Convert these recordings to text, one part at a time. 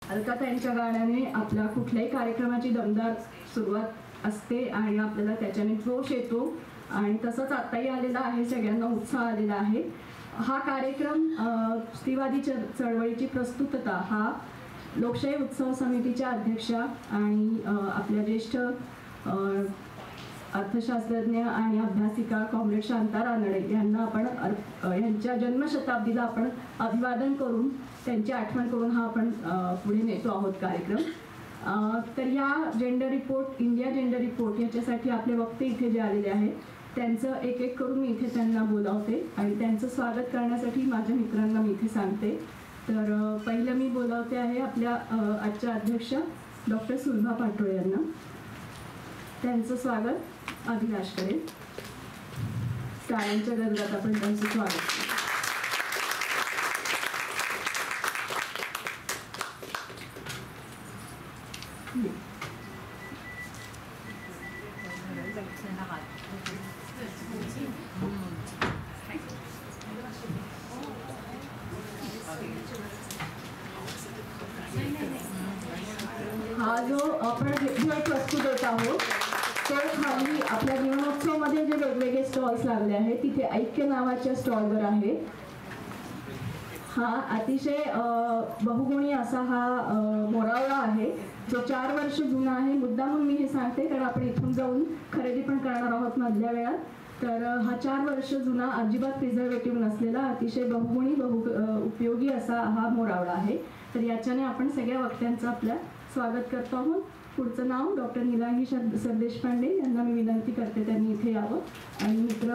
अलकाताईंच्या गाण्याने आपल्या कुठल्याही कार्यक्रमाची दमदार सुरुवात असते आणि आपल्याला त्याच्याने जोश येतो आणि तसंच आत्ताही आलेला आहे, सगळ्यांना उत्साह आलेला आहे. हा कार्यक्रम स्त्रीवादी चळवळीची प्रस्तुतता हा लोकशाही उत्सव समितीच्या अध्यक्षा आणि आपल्या ज्येष्ठ अर्थशास्त्रज्ञ आणि अभ्यासिका कॉम्रेड शांता रानडे यांना आपण यांच्या जन्मशताब्दीला आपण अभिवादन करून त्यांची आठवण करून हा आपण पुढे नेतो आहोत कार्यक्रम. तर या gender report, India gender report याच्यासाठी आपले वक्ते इथे जे आलेले आहेत त्यांचं एक एक करून मी इथे त्यांना बोलावते आणि त्यांचं स्वागत करण्यासाठी माझ्या मित्रांना मी इथे सांगते. तर पहिलं मी बोलावते आहे आपल्या आजच्या अध्यक्ष डॉक्टर सुलभा पाटोळे यांना. त्यांचं स्वागत अभिलाष करेल. टाळ्यांच्या गजरात आपण त्यांचं स्वागत करू. हा जो आपण प्रस्तुत होत आहोत तो खाली आपल्या जीवनोत्सवमध्ये जे वेगवेगळे स्टॉल्स लागले आहेत तिथे ऐक्य नावाच्या स्टॉलवर आहे. हा अतिशय बहुगुणी असा हा मोरावळा आहे जो 4 वर्ष जुना आहे. मुद्दामून मी हे सांगते कारण आपण इथून जाऊन खरेदी पण करणार आहोत मधल्या वेळात. तर हा 4 वर्ष जुना अजिबात प्रिझर्वेटिव्ह नसलेला अतिशय बहुगुणी उपयोगी असा हा मोरावळा आहे. तर याच्याने आपण सगळ्या वक्त्यांचं आपल्या स्वागत करतो आहोत. पुढचं नाव डॉक्टर निलांगी सरदेशपांडे यांना मी विनंती करते त्यांनी इथे यावं आणि मित्र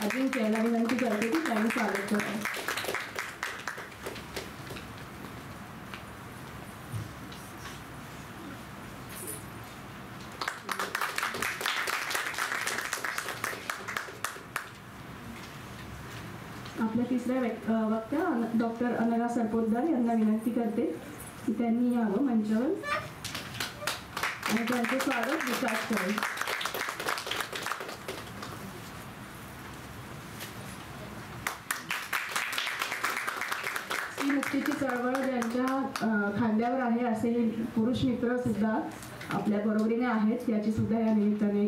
अजिंक्य याला विनंती करते की त्यांनी स्वागत करावं. आपल्या तिसऱ्या वक्त्या डॉक्टर अनघा सरपोतदार यांना विनंती करते की त्यांनी यावं मंचावर आणि त्यांचे स्वागत विकास करेल. स्त्री मुक्तीची चळवळ ज्यांच्या खांद्यावर आहे असे पुरुष मित्र सुद्धा आपल्या बरोबरीने आहेत याची सुद्धा या निमित्ताने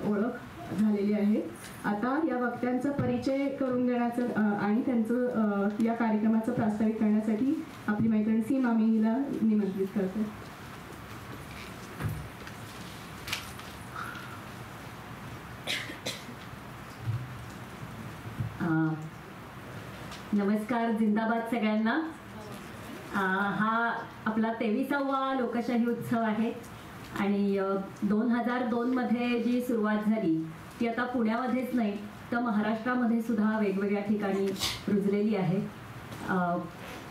ओळख झालेली आहे. आता या वक्त्यांचा परिचय करून देण्याचं आणि त्यांचं या कार्यक्रमाचं प्रास्ताविक करण्यासाठी आपली मैत्रीण सीमा मी हिला निमंत्रित करते. नमस्कार, जिंदाबाद सगळ्यांना. हा आपला 23वा लोकशाही उत्सव आहे आणि 2002 मध्ये जी सुरुवात झाली ती आता पुण्यामध्येच नाही तर महाराष्ट्रामध्ये सुद्धा वेगवेगळ्या ठिकाणी रुजलेली आहे.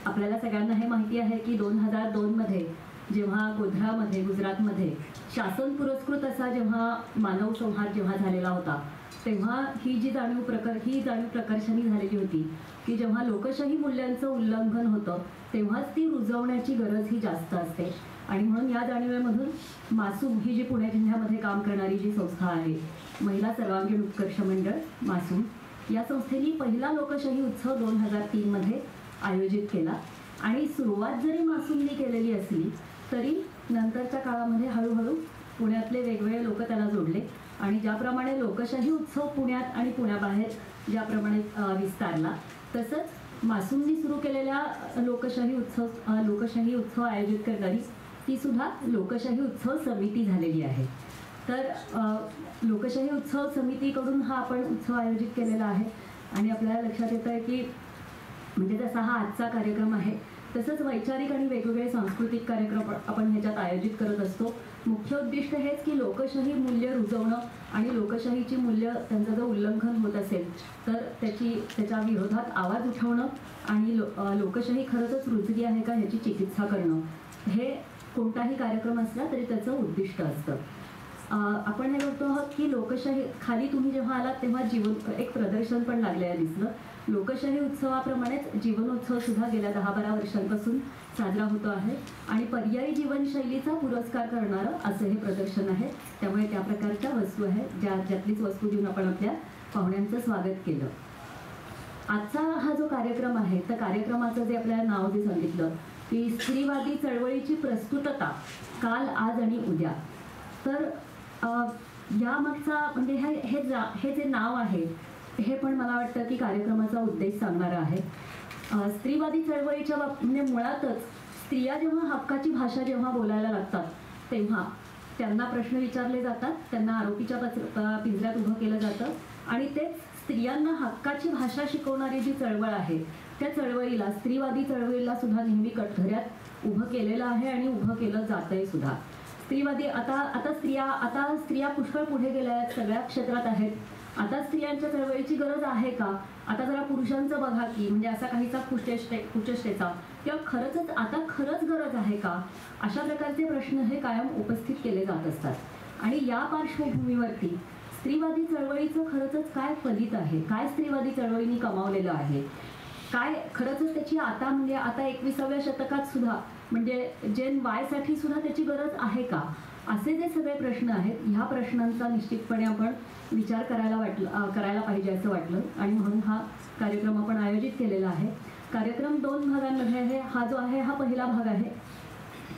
आपल्याला सगळ्यांना हे माहिती आहे की 2002 मध्ये जेव्हा गोध्रामध्ये गुजरातमध्ये शासन पुरस्कृत असा जेव्हा मानव संहार जेव्हा झालेला होता तेव्हा ही जाणीव प्रकर्षाने झालेली होती की जेव्हा लोकशाही मूल्यांचं उल्लंघन होतं तेव्हाच ती रुजवण्याची गरज ही जास्त असते. आणि म्हणून या जाणीवेमधून मासूम ही जी पुणे जिल्ह्यामध्ये काम करणारी जी संस्था आहे महिला सर्वांगीण उत्कर्ष मंडळ मासूम या संस्थेने पहिला लोकशाही उत्सव 2003 मध्ये आयोजित केला. आणि सुरुवात जरी मासूमनी केलेली असली तरी नंतरच्या काळामध्ये हळूहळू पुण्यातले वेगवेगळे लोक त्याला जोडले आणि ज्याप्रमाणे लोकशाही उत्सव पुण्यात आणि पुण्याबाहेर ज्याप्रमाणे विस्तारला तसंच मासूमनी सुरू केलेल्या लोकशाही उत्सव आयोजित करणारी ती सुद्धा लोकशाही उत्सव समिती झालेली आहे. तर लोकशाही उत्सव समितीकडून हा आपण उत्सव आयोजित केलेला आहे आणि आपल्याला लक्षात येतं आहे की म्हणजे जसा हा आजचा कार्यक्रम आहे तसंच वैचारिक आणि वेगवेगळे सांस्कृतिक कार्यक्रम आपण ह्याच्यात आयोजित करत असतो. मुख्य उद्दिष्ट हेच की लोकशाही मूल्य रुजवणं आणि लोकशाहीची मूल्य त्यांचं जर उल्लंघन होत असेल तर त्याच्या विरोधात आवाज उठवणं आणि लोकशाही खरंच रुजली आहे का ह्याची चिकित्सा करणं हे कोणताही कार्यक्रम असला तरी त्याचं उद्दिष्ट असतं. आपण हे बघतो आहोत की लोकशाही खाली तुम्ही जेव्हा आलात तेव्हा एक प्रदर्शन पण लागलेलं दिसलं. लोकशाही उत्सवाप्रमाणेच जीवनोत्सव सुद्धा गेल्या 10-12 वर्षांपासून साजरा होतो आहे आणि पर्यायी जीवनशैलीचा पुरस्कार करणारं असं हे प्रदर्शन आहे. त्यामुळे त्या प्रकारच्या वस्तू आहेत ज्यातलीच वस्तू देऊन आपण आपल्या पाहुण्यांचं स्वागत केलं. आजचा हा जो कार्यक्रम आहे तर कार्यक्रमाचं जे आपल्याला नाव जे सांगितलं की स्त्रीवादी चळवळीची प्रस्तुतता काल, आज आणि उद्या. तर यामागचा म्हणजे हे जे नाव आहे हे पण मला वाटतं की कार्यक्रमाचा उद्देश सांगणारा आहे. स्त्रीवादी चळवळीच्या म्हणजे मुळातच स्त्रिया जेव्हा हक्काची भाषा जेव्हा बोलायला लागतात तेव्हा त्यांना प्रश्न विचारले जातात, त्यांना आरोपीच्या पिंजऱ्यात उभं केलं जातं आणि तेच स्त्रियांना हक्काची भाषा शिकवणारी जी चळवळ आहे त्या चळवळीला, स्त्रीवादी चळवळीला सुद्धा नेहमी कटघऱ्यात उभं केलेलं आहे आणि उभं केलं जातंय सुद्धा. स्त्रीवादी आता स्त्रिया पुष्कळ पुढे गेल्या आहेत, सगळ्या क्षेत्रात आहेत. आता स्त्रियांच्या चळवळीची गरज आहे का? आता जरा पुरुषांचं बघा की, म्हणजे असा काहीचा कुचेष्टेचा किंवा खरंच गरज आहे का? अशा प्रकारचे प्रश्न हे कायम उपस्थित केले जात असतात. आणि या पार्श्वभूमीवरती स्त्रीवादी चळवळीचं खरंच काय फलित आहे, काय स्त्रीवादी चळवळीने कमावलेलं आहे, काय खरंच त्याची आता 21व्या शतकात सुद्धा म्हणजे जेन वाय साठी सुद्धा त्याची गरज आहे का? असे जे सगळे प्रश्न आहेत, ह्या प्रश्नांचा निश्चितपणे आपण विचार करायला पाहिजे असं वाटलं आणि म्हणून हा कार्यक्रम आपण आयोजित केलेला आहे. कार्यक्रम 2 भागांमध्ये आहे. हा जो आहे हा पहिला भाग आहे,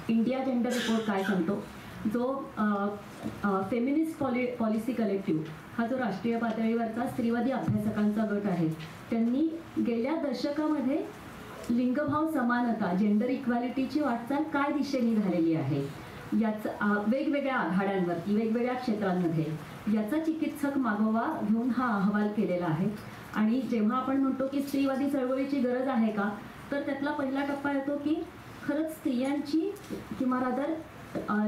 इंडिया जेंडर रिपोर्ट काय सांगतो, जो फेमिनिस्ट पॉलिसी कलेक्टिव्ह हा जो राष्ट्रीय पातळीवरचा स्त्रीवादी अभ्यासकांचा गट आहे, त्यांनी गेल्या दशकामध्ये लिंगभाव समानता, जेंडर इक्वॅलिटीची वाटचाल काय दिशेने झालेली आहे याचा वेगवेगळ्या आघाड्यांवरती, वेगवेगळ्या क्षेत्रांमध्ये याचा चिकित्सक मागोवा घेऊन हा अहवाल केलेला आहे. आणि जेव्हा आपण म्हणतो की स्त्रीवादी चळवळीची गरज आहे का, तर त्यातला पहिला टप्पा येतो की खरंच स्त्रियांची किंवा रादर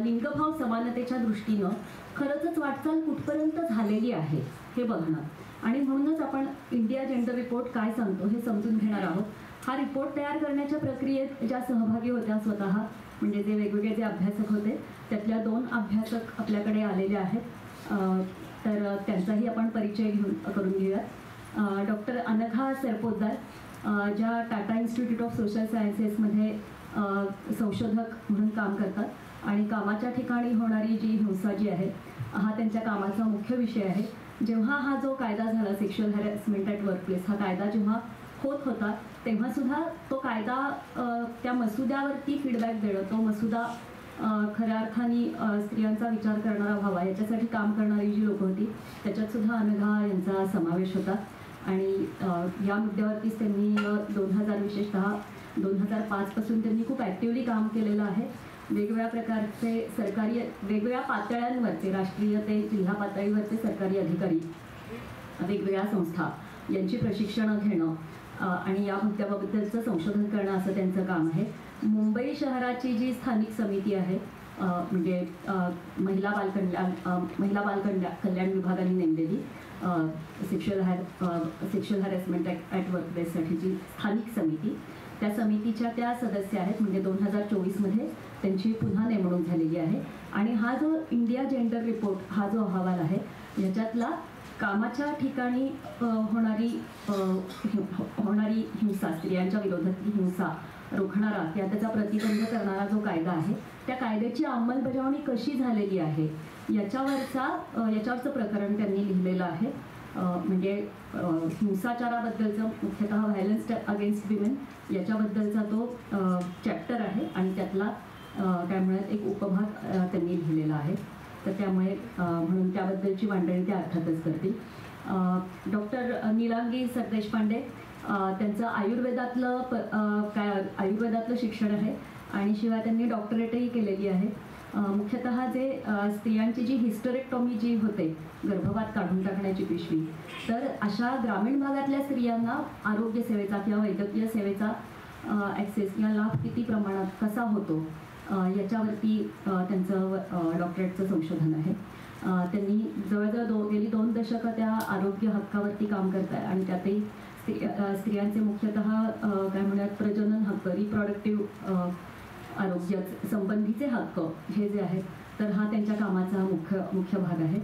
लिंगभाव समानतेच्या दृष्टीनं खरंच वाटचाल कुठपर्यंत झालेली आहे हे बघणं. आणि म्हणूनच आपण इंडिया जेंडर रिपोर्ट काय सांगतो हे समजून घेणार आहोत. हा रिपोर्ट तयार करण्याच्या प्रक्रियेत ज्या सहभागी होत्या स्वतः, म्हणजे जे वेगवेगळे जे अभ्यासक होते त्यातल्या 2 अभ्यासक आपल्याकडे आलेले आहेत, तर त्यांचाही आपण परिचय करून घेऊयात. डॉक्टर अनघा सरपोतदार, ज्या टाटा इन्स्टिट्यूट ऑफ सोशल सायन्सेसमध्ये संशोधक म्हणून काम करतात आणि कामाच्या ठिकाणी होणारी जी हिंसा जी आहे हा त्यांच्या कामाचा मुख्य विषय आहे. जेव्हा हा जो कायदा झाला, सेक्शुअल हॅरॅसमेंट ॲट वर्कप्लेस, हा कायदा जेव्हा होत होता तेव्हा सुद्धा तो कायदा, त्या मसुद्यावरती फीडबॅक देणं, तो मसुदा खऱ्या अर्थाने स्त्रियांचा विचार करणारा व्हावा याच्यासाठी काम करणारी जी लोकं होती त्याच्यात सुद्धा अनघा यांचा समावेश होता. आणि या मुद्द्यावरतीच त्यांनी 2000 विशेषतः 2005 पासून त्यांनी खूप ॲक्टिव्हली काम केलेलं आहे. वेगवेगळ्या प्रकारचे सरकारी, वेगवेगळ्या पातळ्यांवरचे, राष्ट्रीय ते जिल्हा पातळीवरचे सरकारी अधिकारी, वेगवेगळ्या संस्था यांची प्रशिक्षणं घेणं आणि या मुद्द्याबद्दलचं संशोधन करणं असं त्यांचं काम आहे. मुंबई शहराची जी स्थानिक समिती आहे, म्हणजे महिला बालकल्याण विभागाने नेमलेली सेक्शुअल हॅरॅसमेंट ॲट वर्कप्लेससाठी जी स्थानिक समिती, त्या समितीच्या त्या सदस्य आहेत. म्हणजे 2024मध्ये त्यांची पुन्हा नेमणूक झालेली आहे. आणि हा जो इंडिया जेंडर रिपोर्ट हा जो अहवाल आहे याच्यातला कामाच्या ठिकाणी होणारी हिंसा, स्त्रियांच्या विरोधातली हिंसा रोखणारा किंवा त्याचा प्रतिबंध करणारा जो कायदा आहे त्या कायद्याची अंमलबजावणी कशी झालेली आहे याच्यावरचं प्रकरण त्यांनी लिहिलेलं आहे. म्हणजे हिंसाचाराबद्दलचं, मुख्यतः व्हायलन्स अगेन्स्ट विमेन याच्याबद्दलचा तो चॅप्टर आहे आणि त्यातला काय म्हणत एक उपभाग त्यांनी लिहिलेला आहे. तर त्यामुळे म्हणून त्याबद्दलची मांडणी ते अर्थातच करतील. डॉक्टर नीलांगी सरदेशपांडे, त्यांचं आयुर्वेदातलं शिक्षण आहे आणि शिवाय त्यांनी डॉक्टरेटही केलेली आहे. मुख्यतः जे स्त्रियांची जी हिस्टेरेक्टॉमी जी होते, गर्भपात काढून टाकण्याची पिशवी, तर अशा ग्रामीण भागातल्या स्त्रियांना आरोग्य सेवेचा किंवा वैद्यकीय सेवेचा ॲक्सेस किंवा लाभ किती प्रमाणात कसा होतो याच्यावरती त्यांचं डॉक्टरेटचं संशोधन आहे. त्यांनी जवळजवळ गेली 2 दशकं त्या आरोग्य हक्कावरती काम करत आहे आणि त्यातही स्त्रियांचे मुख्यतः काय म्हणतात प्रजनन हक्क, रिप्रोडक्टिव्ह आरोग्य संबंधीचे हक्क हे जे आहेत, तर हा त्यांच्या कामाचा मुख्य भाग आहे.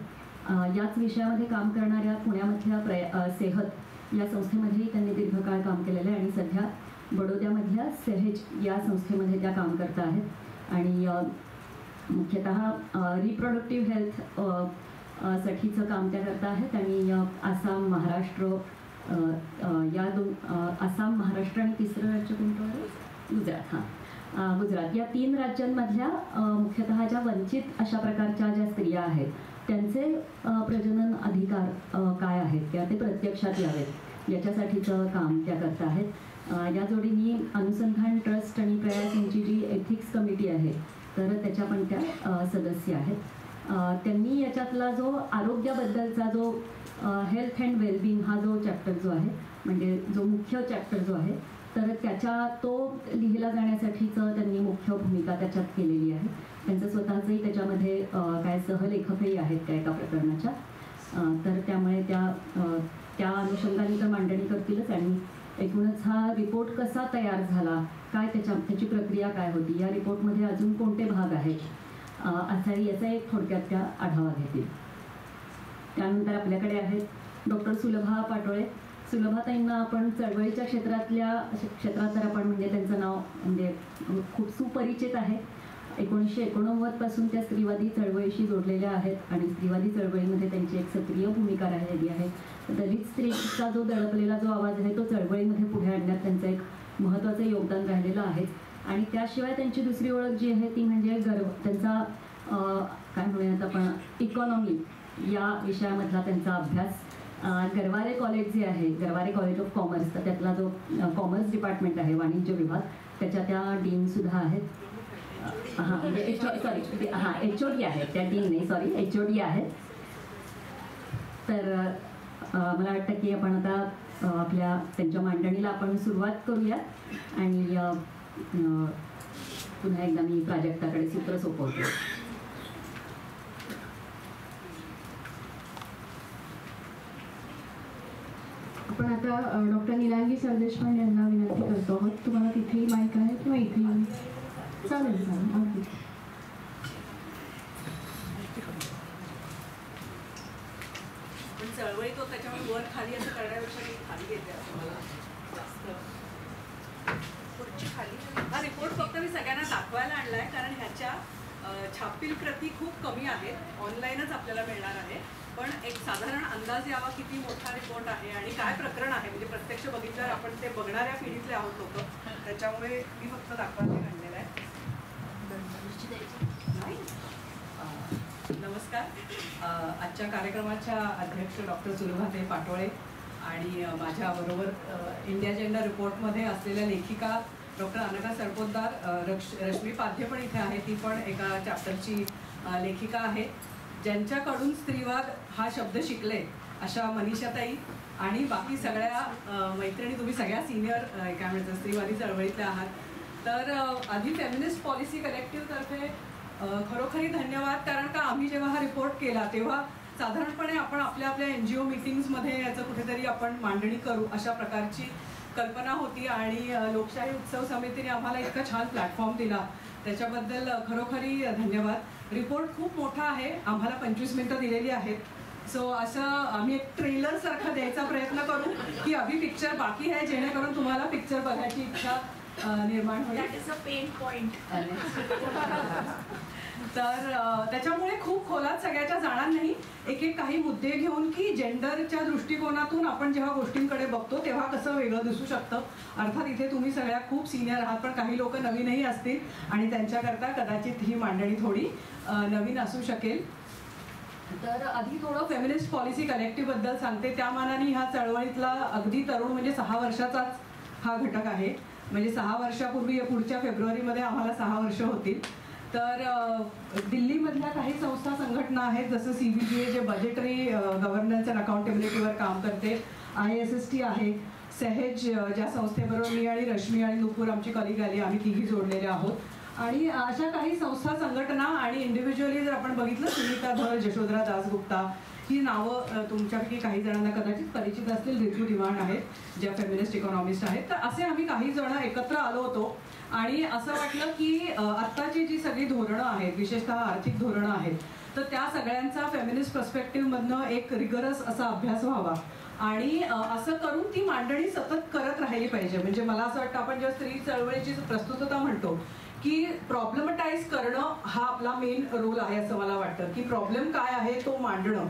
याच विषयामध्ये काम करणाऱ्या पुण्यामधल्या सेहत या संस्थेमध्येही त्यांनी दीर्घकाळ काम केलेलं आहे आणि सध्या बडोद्यामधल्या सेहेज या संस्थेमध्ये त्या काम करत आहेत. आणि मुख्यतः रिप्रोडक्टिव्ह हेल्थ साठीचं काम त्या करत आहेत. आणि आसाम, महाराष्ट्र या 2 आसाम, महाराष्ट्र आणि तिसरं राज्य कोणतं आहे? गुजरात. गुजरात या 3 राज्यांमधल्या मुख्यतः ज्या वंचित अशा प्रकारच्या ज्या स्त्रिया आहेत त्यांचे प्रजनन अधिकार काय आहेत किंवा ते प्रत्यक्षात यावेत याच्यासाठीचं काम त्या करत आहेत. या जोडीने अनुसंधान ट्रस्ट आणि प्रयास यांची जी एथिक्स कमिटी आहे तर त्याच्या पण त्या सदस्य आहेत. त्यांनी याच्यातला जो आरोग्याबद्दलचा जो हेल्थ अँड वेलबिंग हा जो चॅप्टर जो आहे म्हणजे जो मुख्य चॅप्टर जो आहे तर त्याच्या तो लिहिला जाण्यासाठीचं त्यांनी मुख्य भूमिका त्याच्यात केलेली आहे. त्यांचं स्वतःचंही त्याच्यामध्ये काय सहलेखकही आहेत त्या एका प्रकरणाच्या. तर त्यामुळे त्या अनुषंगाने तर मांडणी करतीलच आणि एकूणच हा रिपोर्ट कसा तयार झाला, काय त्याची प्रक्रिया काय होती, या रिपोर्टमध्ये अजून कोणते भाग आहेत असा याचा एक थोडक्यात त्या आढावा घेतील. त्यानंतर आपल्याकडे आहेत डॉक्टर सुलभा पाटोळे. सुलभाताईंना आपण चळवळीच्या क्षेत्रात तर आपण म्हणजे त्यांचं नाव म्हणजे खूप सुपरिचित आहे. 1989 पासून त्या स्त्रीवादी चळवळीशी जोडलेल्या आहेत आणि स्त्रीवादी चळवळीमध्ये त्यांची एक सक्रिय भूमिका राहिलेली आहे. दलित स्त्रीचा जो दडपलेला जो आवाज आहे तो चळवळीमध्ये पुढे आणण्यात त्यांचं एक महत्त्वाचं योगदान राहिलेलं आहे. आणि त्याशिवाय त्यांची दुसरी ओळख जी आहे ती म्हणजे त्यांचा काय म्हणूयात आपण इकॉनॉमी या विषयामधला त्यांचा अभ्यास. गरवारे कॉलेज जे आहे गरवारे कॉलेज ऑफ कॉमर्स तर त्यातला जो कॉमर्स डिपार्टमेंट आहे वाणिज्य विभाग त्याच्या त्या डीन सुद्धा आहेत. हां म्हणजे HOD आहेत त्या डीन नाही सॉरी HOD आहेत. तर मला वाटतं की आपण आता आपल्या त्यांच्या मांडणीला आपण सुरुवात करूया आणि पुन्हा एकदा मी प्राजक्ताकडे सूत्र सोपवते. आपण आता डॉक्टर नीलांगी सरदेशपांडे यांना विनंती करतो आहोत. तुम्हाला तिथेही माईक आहे किंवा इथेही चालेल अगदी. पण चळवळी तो त्याच्यामुळे वर खाली असं करण्यापेक्षा मी खाली घेते मला जास्त खाली. हा रिपोर्ट फक्त मी सगळ्यांना दाखवायला आणलाय कारण ह्याच्या छापील प्रती खूप कमी आहेत. ऑनलाईनच आपल्याला मिळणार आहे. पण एक साधारण अंदाज यावा किती मोठा रिपोर्ट आहे आणि काय प्रकरण आहे म्हणजे प्रत्यक्ष बघितल्यावर आपण ते बघणाऱ्या पिढीतले आहोत लोक. त्याच्यामुळे मी फक्त दाखवायला आणलेलं आहे. नमस्कार. आजच्या कार्यक्रमाच्या अध्यक्ष डॉक्टर सुलभाताई पाटोळे आणि माझ्याबरोबर इंडिया जेंडर रिपोर्टमध्ये असलेल्या लेखिका डॉक्टर अनघा सरपोतदार, रश्मी पाध्ये पण इथे आहे. ती पण एका चॅप्टरची लेखिका आहे. ज्यांच्याकडून स्त्रीवाद हा शब्द शिकले अशा मनीषाताई आणि बाकी सगळ्या मैत्रिणी. तुम्ही सगळ्या सिनियर काय म्हणतात स्त्रीवादी चळवळीतल्या आहात. तर आधी फेमिनिस्ट पॉलिसी कलेक्टिव्हतर्फे खरोखरी धन्यवाद. कारण का आम्ही जेव्हा हा रिपोर्ट केला तेव्हा साधारणपणे आपण आपल्या NGO मीटिंग्समध्ये याचं कुठेतरी आपण मांडणी करू अशा प्रकारची कल्पना होती आणि लोकशाही उत्सव समितीने आम्हाला इतका छान प्लॅटफॉर्म दिला त्याच्याबद्दल खरोखरी धन्यवाद. रिपोर्ट खूप मोठा आहे. आम्हाला 25 मिनिटं दिलेली आहेत. सो असं आम्ही एक ट्रेलर सारखं द्यायचा प्रयत्न करू की अभि पिक्चर बाकी आहे जेणेकरून तुम्हाला पिक्चर बघायची इच्छा निर्माण होईल. That is a pain point. तर त्याच्यामुळे खूप खोलात सगळ्याच्या जाणार नाही. एक काही मुद्दे घेऊन की जेंडरच्या दृष्टिकोनातून आपण जेव्हा गोष्टींकडे बघतो तेव्हा कसं वेगळं दिसू शकतं. अर्थात इथे तुम्ही सगळ्या खूप सिनियर आहात पण काही लोक नवीनही असतील आणि त्यांच्याकरता कदाचित ही मांडणी थोडी नवीन असू शकेल. तर आधी थोडं फेमिनिस्ट पॉलिसी कलेक्टिव्हबद्दल सांगते. त्या मानाने ह्या चळवळीतला अगदी तरुण म्हणजे 6 वर्षाचाच हा घटक आहे. म्हणजे 6 वर्षापूर्वी पुढच्या फेब्रुवारीमध्ये आम्हाला 6 वर्ष होतील. तर दिल्लीमधल्या काही संस्था संघटना आहेत जसं CBGA जे बजेटरी गव्हर्नन्स अँड अकाउंटेबिलिटीवर काम करते. ISST आहे. सहेज ज्या संस्थेबरोबर मी आणि रश्मी आणि नुपूर आमची कलिग आली आम्ही तिघी जोडलेले आहोत. आणि अशा काही संस्था संघटना आणि इंडिव्हिज्युअली जर आपण बघितलं सुनीता धर, जशोधरा दासगुप्ता ही नावं तुमच्यापैकी काही जणांना कदाचित परिचित असतील. रितू दिवाण आहेत ज्या फेमिनिस्ट इकॉनॉमिस्ट आहेत. तर असे आम्ही काही जण एकत्र आलो होतो आणि असं वाटलं की आत्ताची जी सगळी धोरणं आहेत विशेषतः आर्थिक धोरणं आहेत तर त्या सगळ्यांचा फेमिनिस्ट पर्स्पेक्टिव्हमधनं एक रिगरस असा अभ्यास व्हावा आणि असं करून ती मांडणी सतत करत राहिली पाहिजे. म्हणजे मला असं वाटतं आपण जेव्हा स्त्री चळवळीची प्रस्तुतता म्हणतो की प्रॉब्लेमटाईज करणं हा आपला मेन रोल आहे असं मला वाटतं, की प्रॉब्लेम काय आहे तो मांडणं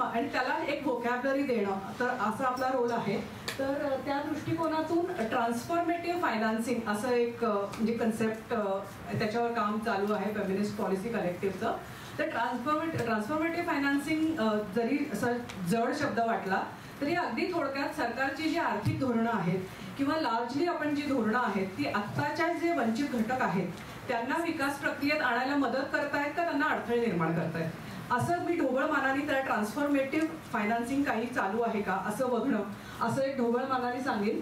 आणि त्याला एक व्होकॅब्युलरी देणं, तर असा आपला रोल आहे. तर त्या दृष्टिकोनातून ट्रान्सफॉर्मेटिव्ह फायनान्सिंग असं एक म्हणजे कन्सेप्ट त्याच्यावर काम चालू आहे फेमिनिस्ट पॉलिसी कलेक्टिव्हचं. तर ट्रान्सफॉर्मेटिव्ह फायनान्सिंग जरी असा जड शब्द वाटला तरी अगदी थोडक्यात सरकारची जी आर्थिक धोरणं आहेत किंवा लार्जली आपण जी धोरणं आहेत ती आत्ताच्या जे वंचित घटक आहेत त्यांना विकास प्रक्रियेत आणायला मदत करतायत का त्यांना अडथळे निर्माण करतायत, असं मी ढोबळ मानाने त्याला ट्रान्सफॉर्मेटिव्ह फायनान्सिंग काही चालू आहे का असं बघणं, असं एक ढोबळ मानाने सांगेन.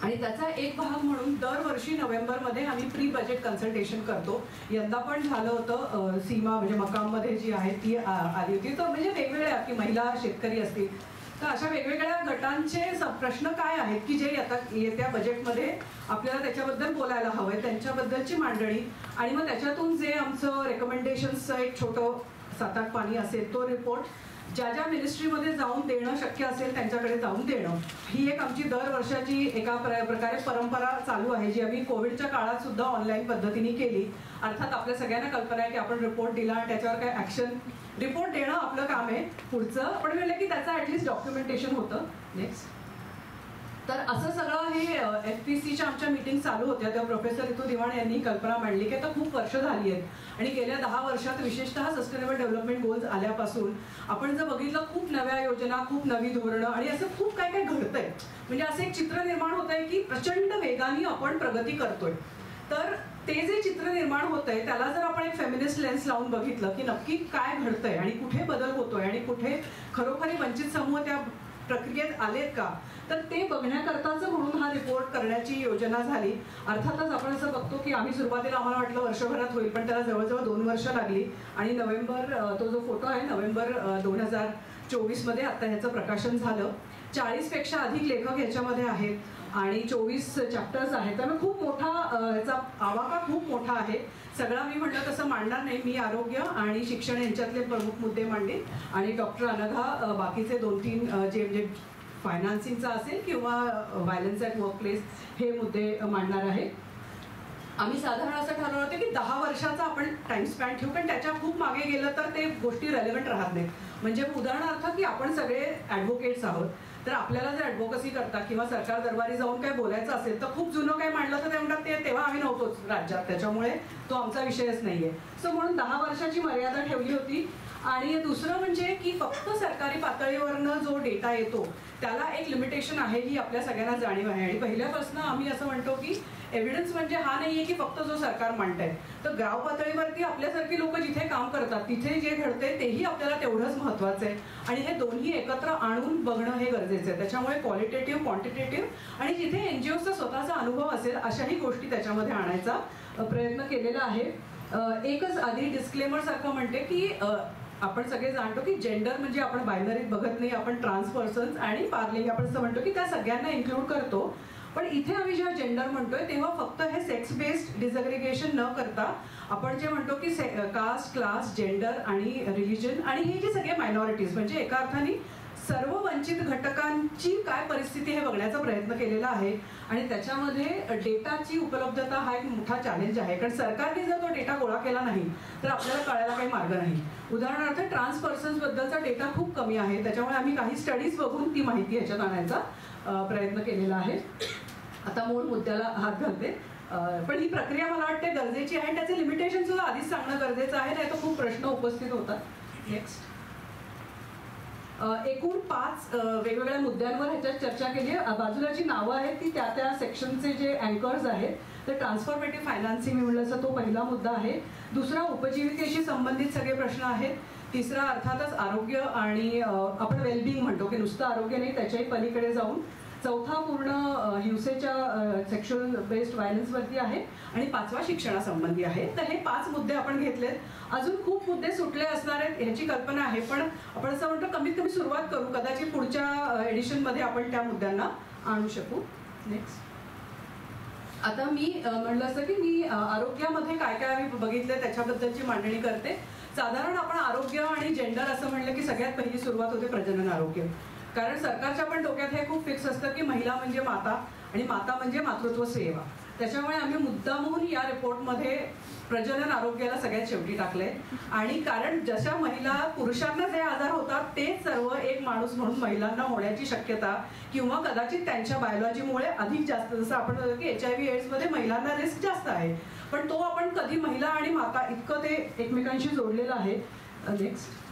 आणि त्याचा एक भाग म्हणून दरवर्षी नोव्हेंबरमध्ये आम्ही प्री बजेट कन्सल्टेशन करतो. यंदा पण झालं होतं. सीमा म्हणजे मकाममध्ये जी आहे ती आली होती. तर म्हणजे वेगवेगळ्या की महिला शेतकरी असतील तर अशा वेगवेगळ्या गटांचे प्रश्न काय आहेत की जे येत्या बजेटमध्ये आपल्याला त्याच्याबद्दल बोलायला हवंय, त्यांच्याबद्दलची मांडणी आणि मग त्याच्यातून जे आमचं रेकमेंडेशन्सचं एक छोटं 7-8 पानी असेल तो रिपोर्ट ज्या ज्या मिनिस्ट्रीमध्ये जाऊन देणं शक्य असेल त्यांच्याकडे जाऊन देणं, ही एक आमची दरवर्षाची एका प्रकारे परंपरा चालू आहे जी आम्ही कोविडच्या काळात सुद्धा ऑनलाईन पद्धतीने केली. अर्थात आपल्या सगळ्यांना कल्पना आहे की आपण रिपोर्ट दिला आणि त्याच्यावर काय ऍक्शन, रिपोर्ट देणं आपलं काम आहे पुढचं, पण म्हणलं की त्याचं ऍटलिस्ट डॉक्युमेंटेशन होतं. नेक्स्ट. तर असं सगळं हे FPCच्या आमच्या मीटिंग चालू होत्या तेव्हा प्रोफेसर रितू दिवाण यांनी कल्पना मांडली की आता खूप वर्ष झाली आहेत आणि गेल्या 10 वर्षात विशेषतः सस्टेनेबल डेव्हलपमेंट गोल्स आल्यापासून आपण जर बघितलं खूप नव्या योजना, खूप नवी धोरणं आणि असं खूप काय काय घडतंय. म्हणजे असं एक चित्र निर्माण होत आहे की प्रचंड वेगाने आपण प्रगती करतोय. तर ते जे चित्र निर्माण होत आहे त्याला जर आपण एक फेमिनिस्ट लेन्स लावून बघितलं की नक्की काय घडतंय आणि कुठे बदल होतोय आणि कुठे खरोखरी वंचित समूह त्या प्रक्रियेत आलेत का, तर ते बघण्याकरताच म्हणून हा रिपोर्ट करण्याची योजना झाली. अर्थातच आपण असं बघतो की आम्ही सुरुवातीला आम्हाला वाटलं वर्षभरात होईल, पण त्याला जवळजवळ 2 वर्ष लागली आणि नोव्हेंबर, तो जो फोटो आहे नोव्हेंबर 2024 आता ह्याचं प्रकाशन झालं. 40 पेक्षा अधिक लेखक ह्याच्यामध्ये आहेत आणि 24 चॅप्टर्स आहेत. त्यामुळे खूप मोठा ह्याचा आवाका खूप मोठा आहे. सगळा मी म्हटलं तसं मांडणार नाही. मी आरोग्य आणि शिक्षण यांच्यातले प्रमुख मुद्दे मांडले आणि डॉक्टर अनघा बाकीचे 2-3 जे म्हणजे फायनान्सिंगचा असेल किंवा व्हायलन्स ॲट वर्कप्लेस हे मुद्दे मांडणार आहे. आम्ही साधारण असं ठरवलं होतं की 10 वर्षाचा आपण टाइम स्पॅन ठेवू, पण त्याच्या खूप मागे गेलं तर ते गोष्टी रेलेव्हंट राहत नाहीत. म्हणजे उदाहरणार्थ की आपण सगळे ॲडव्होकेट्स आहोत, तर आपल्याला जर ॲडव्होकसी करता किंवा सरकार दरबारी जाऊन काय बोलायचं असेल तर खूप जुनं काय मांडलं तर ते म्हणतात ते तेव्हा आम्ही नव्हतोच राज्यात, त्याच्यामुळे तो आमचा विषयच नाहीये. सो म्हणून 10 वर्षाची मर्यादा ठेवली होती. आणि दुसरं म्हणजे की फक्त सरकारी पातळीवरनं जो डेटा येतो त्याला एक लिमिटेशन आहे ही आपल्या सगळ्यांना जाणीव आहे. आणि पहिल्यापासून आम्ही असं म्हणतो की एव्हिडन्स म्हणजे हा नाहीये की फक्त जो सरकार मांडतंय, तर गाव पातळीवरती आपल्यासारखी लोक जिथे काम करतात तिथे जे घडते तेही आपल्याला तेवढंच महत्वाचं आहे आणि हे दोन्ही एकत्र आणून बघणं हे गरजेचं आहे. त्याच्यामुळे क्वालिटेटिव्ह, क्वांटिटेटिव्ह आणि जिथे NGOचा स्वतःचा अनुभव असेल अशाही गोष्टी त्याच्यामध्ये आणायचा प्रयत्न केलेला आहे. एकच आधी डिस्क्लेमर सारखं म्हणते की आपण सगळे जाणतो की जेंडर म्हणजे आपण बायनरीत बघत नाही, आपण ट्रान्स पर्सन्स आणि पार्लिंग आपण असं म्हणतो की त्या सगळ्यांना इन्क्लूड करतो. पण इथे आम्ही जेव्हा जेंडर म्हणतोय तेव्हा फक्त हे सेक्स बेस्ड डिसअग्रिगेशन न करता आपण जे म्हणतो की कास्ट, क्लास, जेंडर आणि रिलिजन आणि हे जे सगळे मायनॉरिटीज म्हणजे एका अर्थाने सर्व वंचित घटकांची काय परिस्थिती हे बघण्याचा प्रयत्न केलेला आहे. आणि त्याच्यामध्ये डेटाची उपलब्धता हा एक मोठा चॅलेंज आहे, कारण सरकारने जर तो डेटा गोळा केला नाही तर आपल्याला कळायला काही मार्ग नाही. उदाहरणार्थ ट्रान्स पर्सन्स बद्दलचा डेटा खूप कमी आहे, त्याच्यामुळे आम्ही काही स्टडीज बघून ती माहिती ह्याच्यात आणायचा प्रयत्न केलेला आहे. आता मूळ मुद्द्याला हात घालते. पण ही प्रक्रिया मला वाटते गरजेची आहे, त्याचे लिमिटेशन सुद्धा आधीच सांगणं गरजेचं आहे, नाही तर खूप प्रश्न उपस्थित होतात. नेक्स्ट. एकूण 5 वेगवेगळ्या मुद्द्यांवर ह्याच्यात चर्चा केली आहे. बाजूला जी नावं आहेत ती त्या सेक्शनचे जे अँकर्स आहेत. तर ट्रान्सफॉर्मेटिव्ह फायनान्सिंग म्हणलं तो पहिला मुद्दा आहे. दुसरा उपजीविकेशी संबंधित सगळे प्रश्न आहेत. तिसरा अर्थातच आरोग्य आणि आपण वेलबिंग म्हणतो की नुसतं आरोग्य नाही त्याच्याही पलीकडे जाऊन. चौथा पूर्ण हिंसेच्या सेक्शुअल बेस्ड व्हायलन्सवरती आहे आणि 5वा शिक्षणासंबंधी आहे. तर हे 5 मुद्दे आपण घेतलेत. अजून खूप मुद्दे सुटले असणार आहेत ह्याची कल्पना आहे, पण आपण असं म्हणतो कमीत कमी सुरुवात करू, कदाचित पुढच्या एडिशनमध्ये आपण त्या मुद्द्यांना आणू शकू. नेक्स्ट. आता मी म्हणलं असं की मी आरोग्यामध्ये काय काय आम्ही बघितलं त्याच्याबद्दलची मांडणी करते. साधारण आपण आरोग्य आणि जेंडर असं म्हणलं की सगळ्यात पहिली सुरुवात होते प्रजनन आरोग्य. कारण सरकारच्या पण डोक्यात हे खूप फिक्स असतं की महिला म्हणजे माता आणि माता म्हणजे मातृत्व सेवा. त्याच्यामुळे आम्ही मुद्दामहून या रिपोर्टमध्ये प्रजनन आरोग्याला सगळ्यात शेवटी टाकलंय. आणि कारण जशा महिला पुरुषांना जे आजार होतात तेच सर्व एक माणूस म्हणून महिलांना होण्याची शक्यता किंवा कदाचित त्यांच्या बायोलॉजीमुळे अधिक जास्त, जसं आपण की HIV AIDS मध्ये महिलांना रिस्क जास्त आहे, पण तो आपण कधी महिला आणि माता इतकं ते एकमेकांशी जोडलेलं आहे. नेक्स्ट.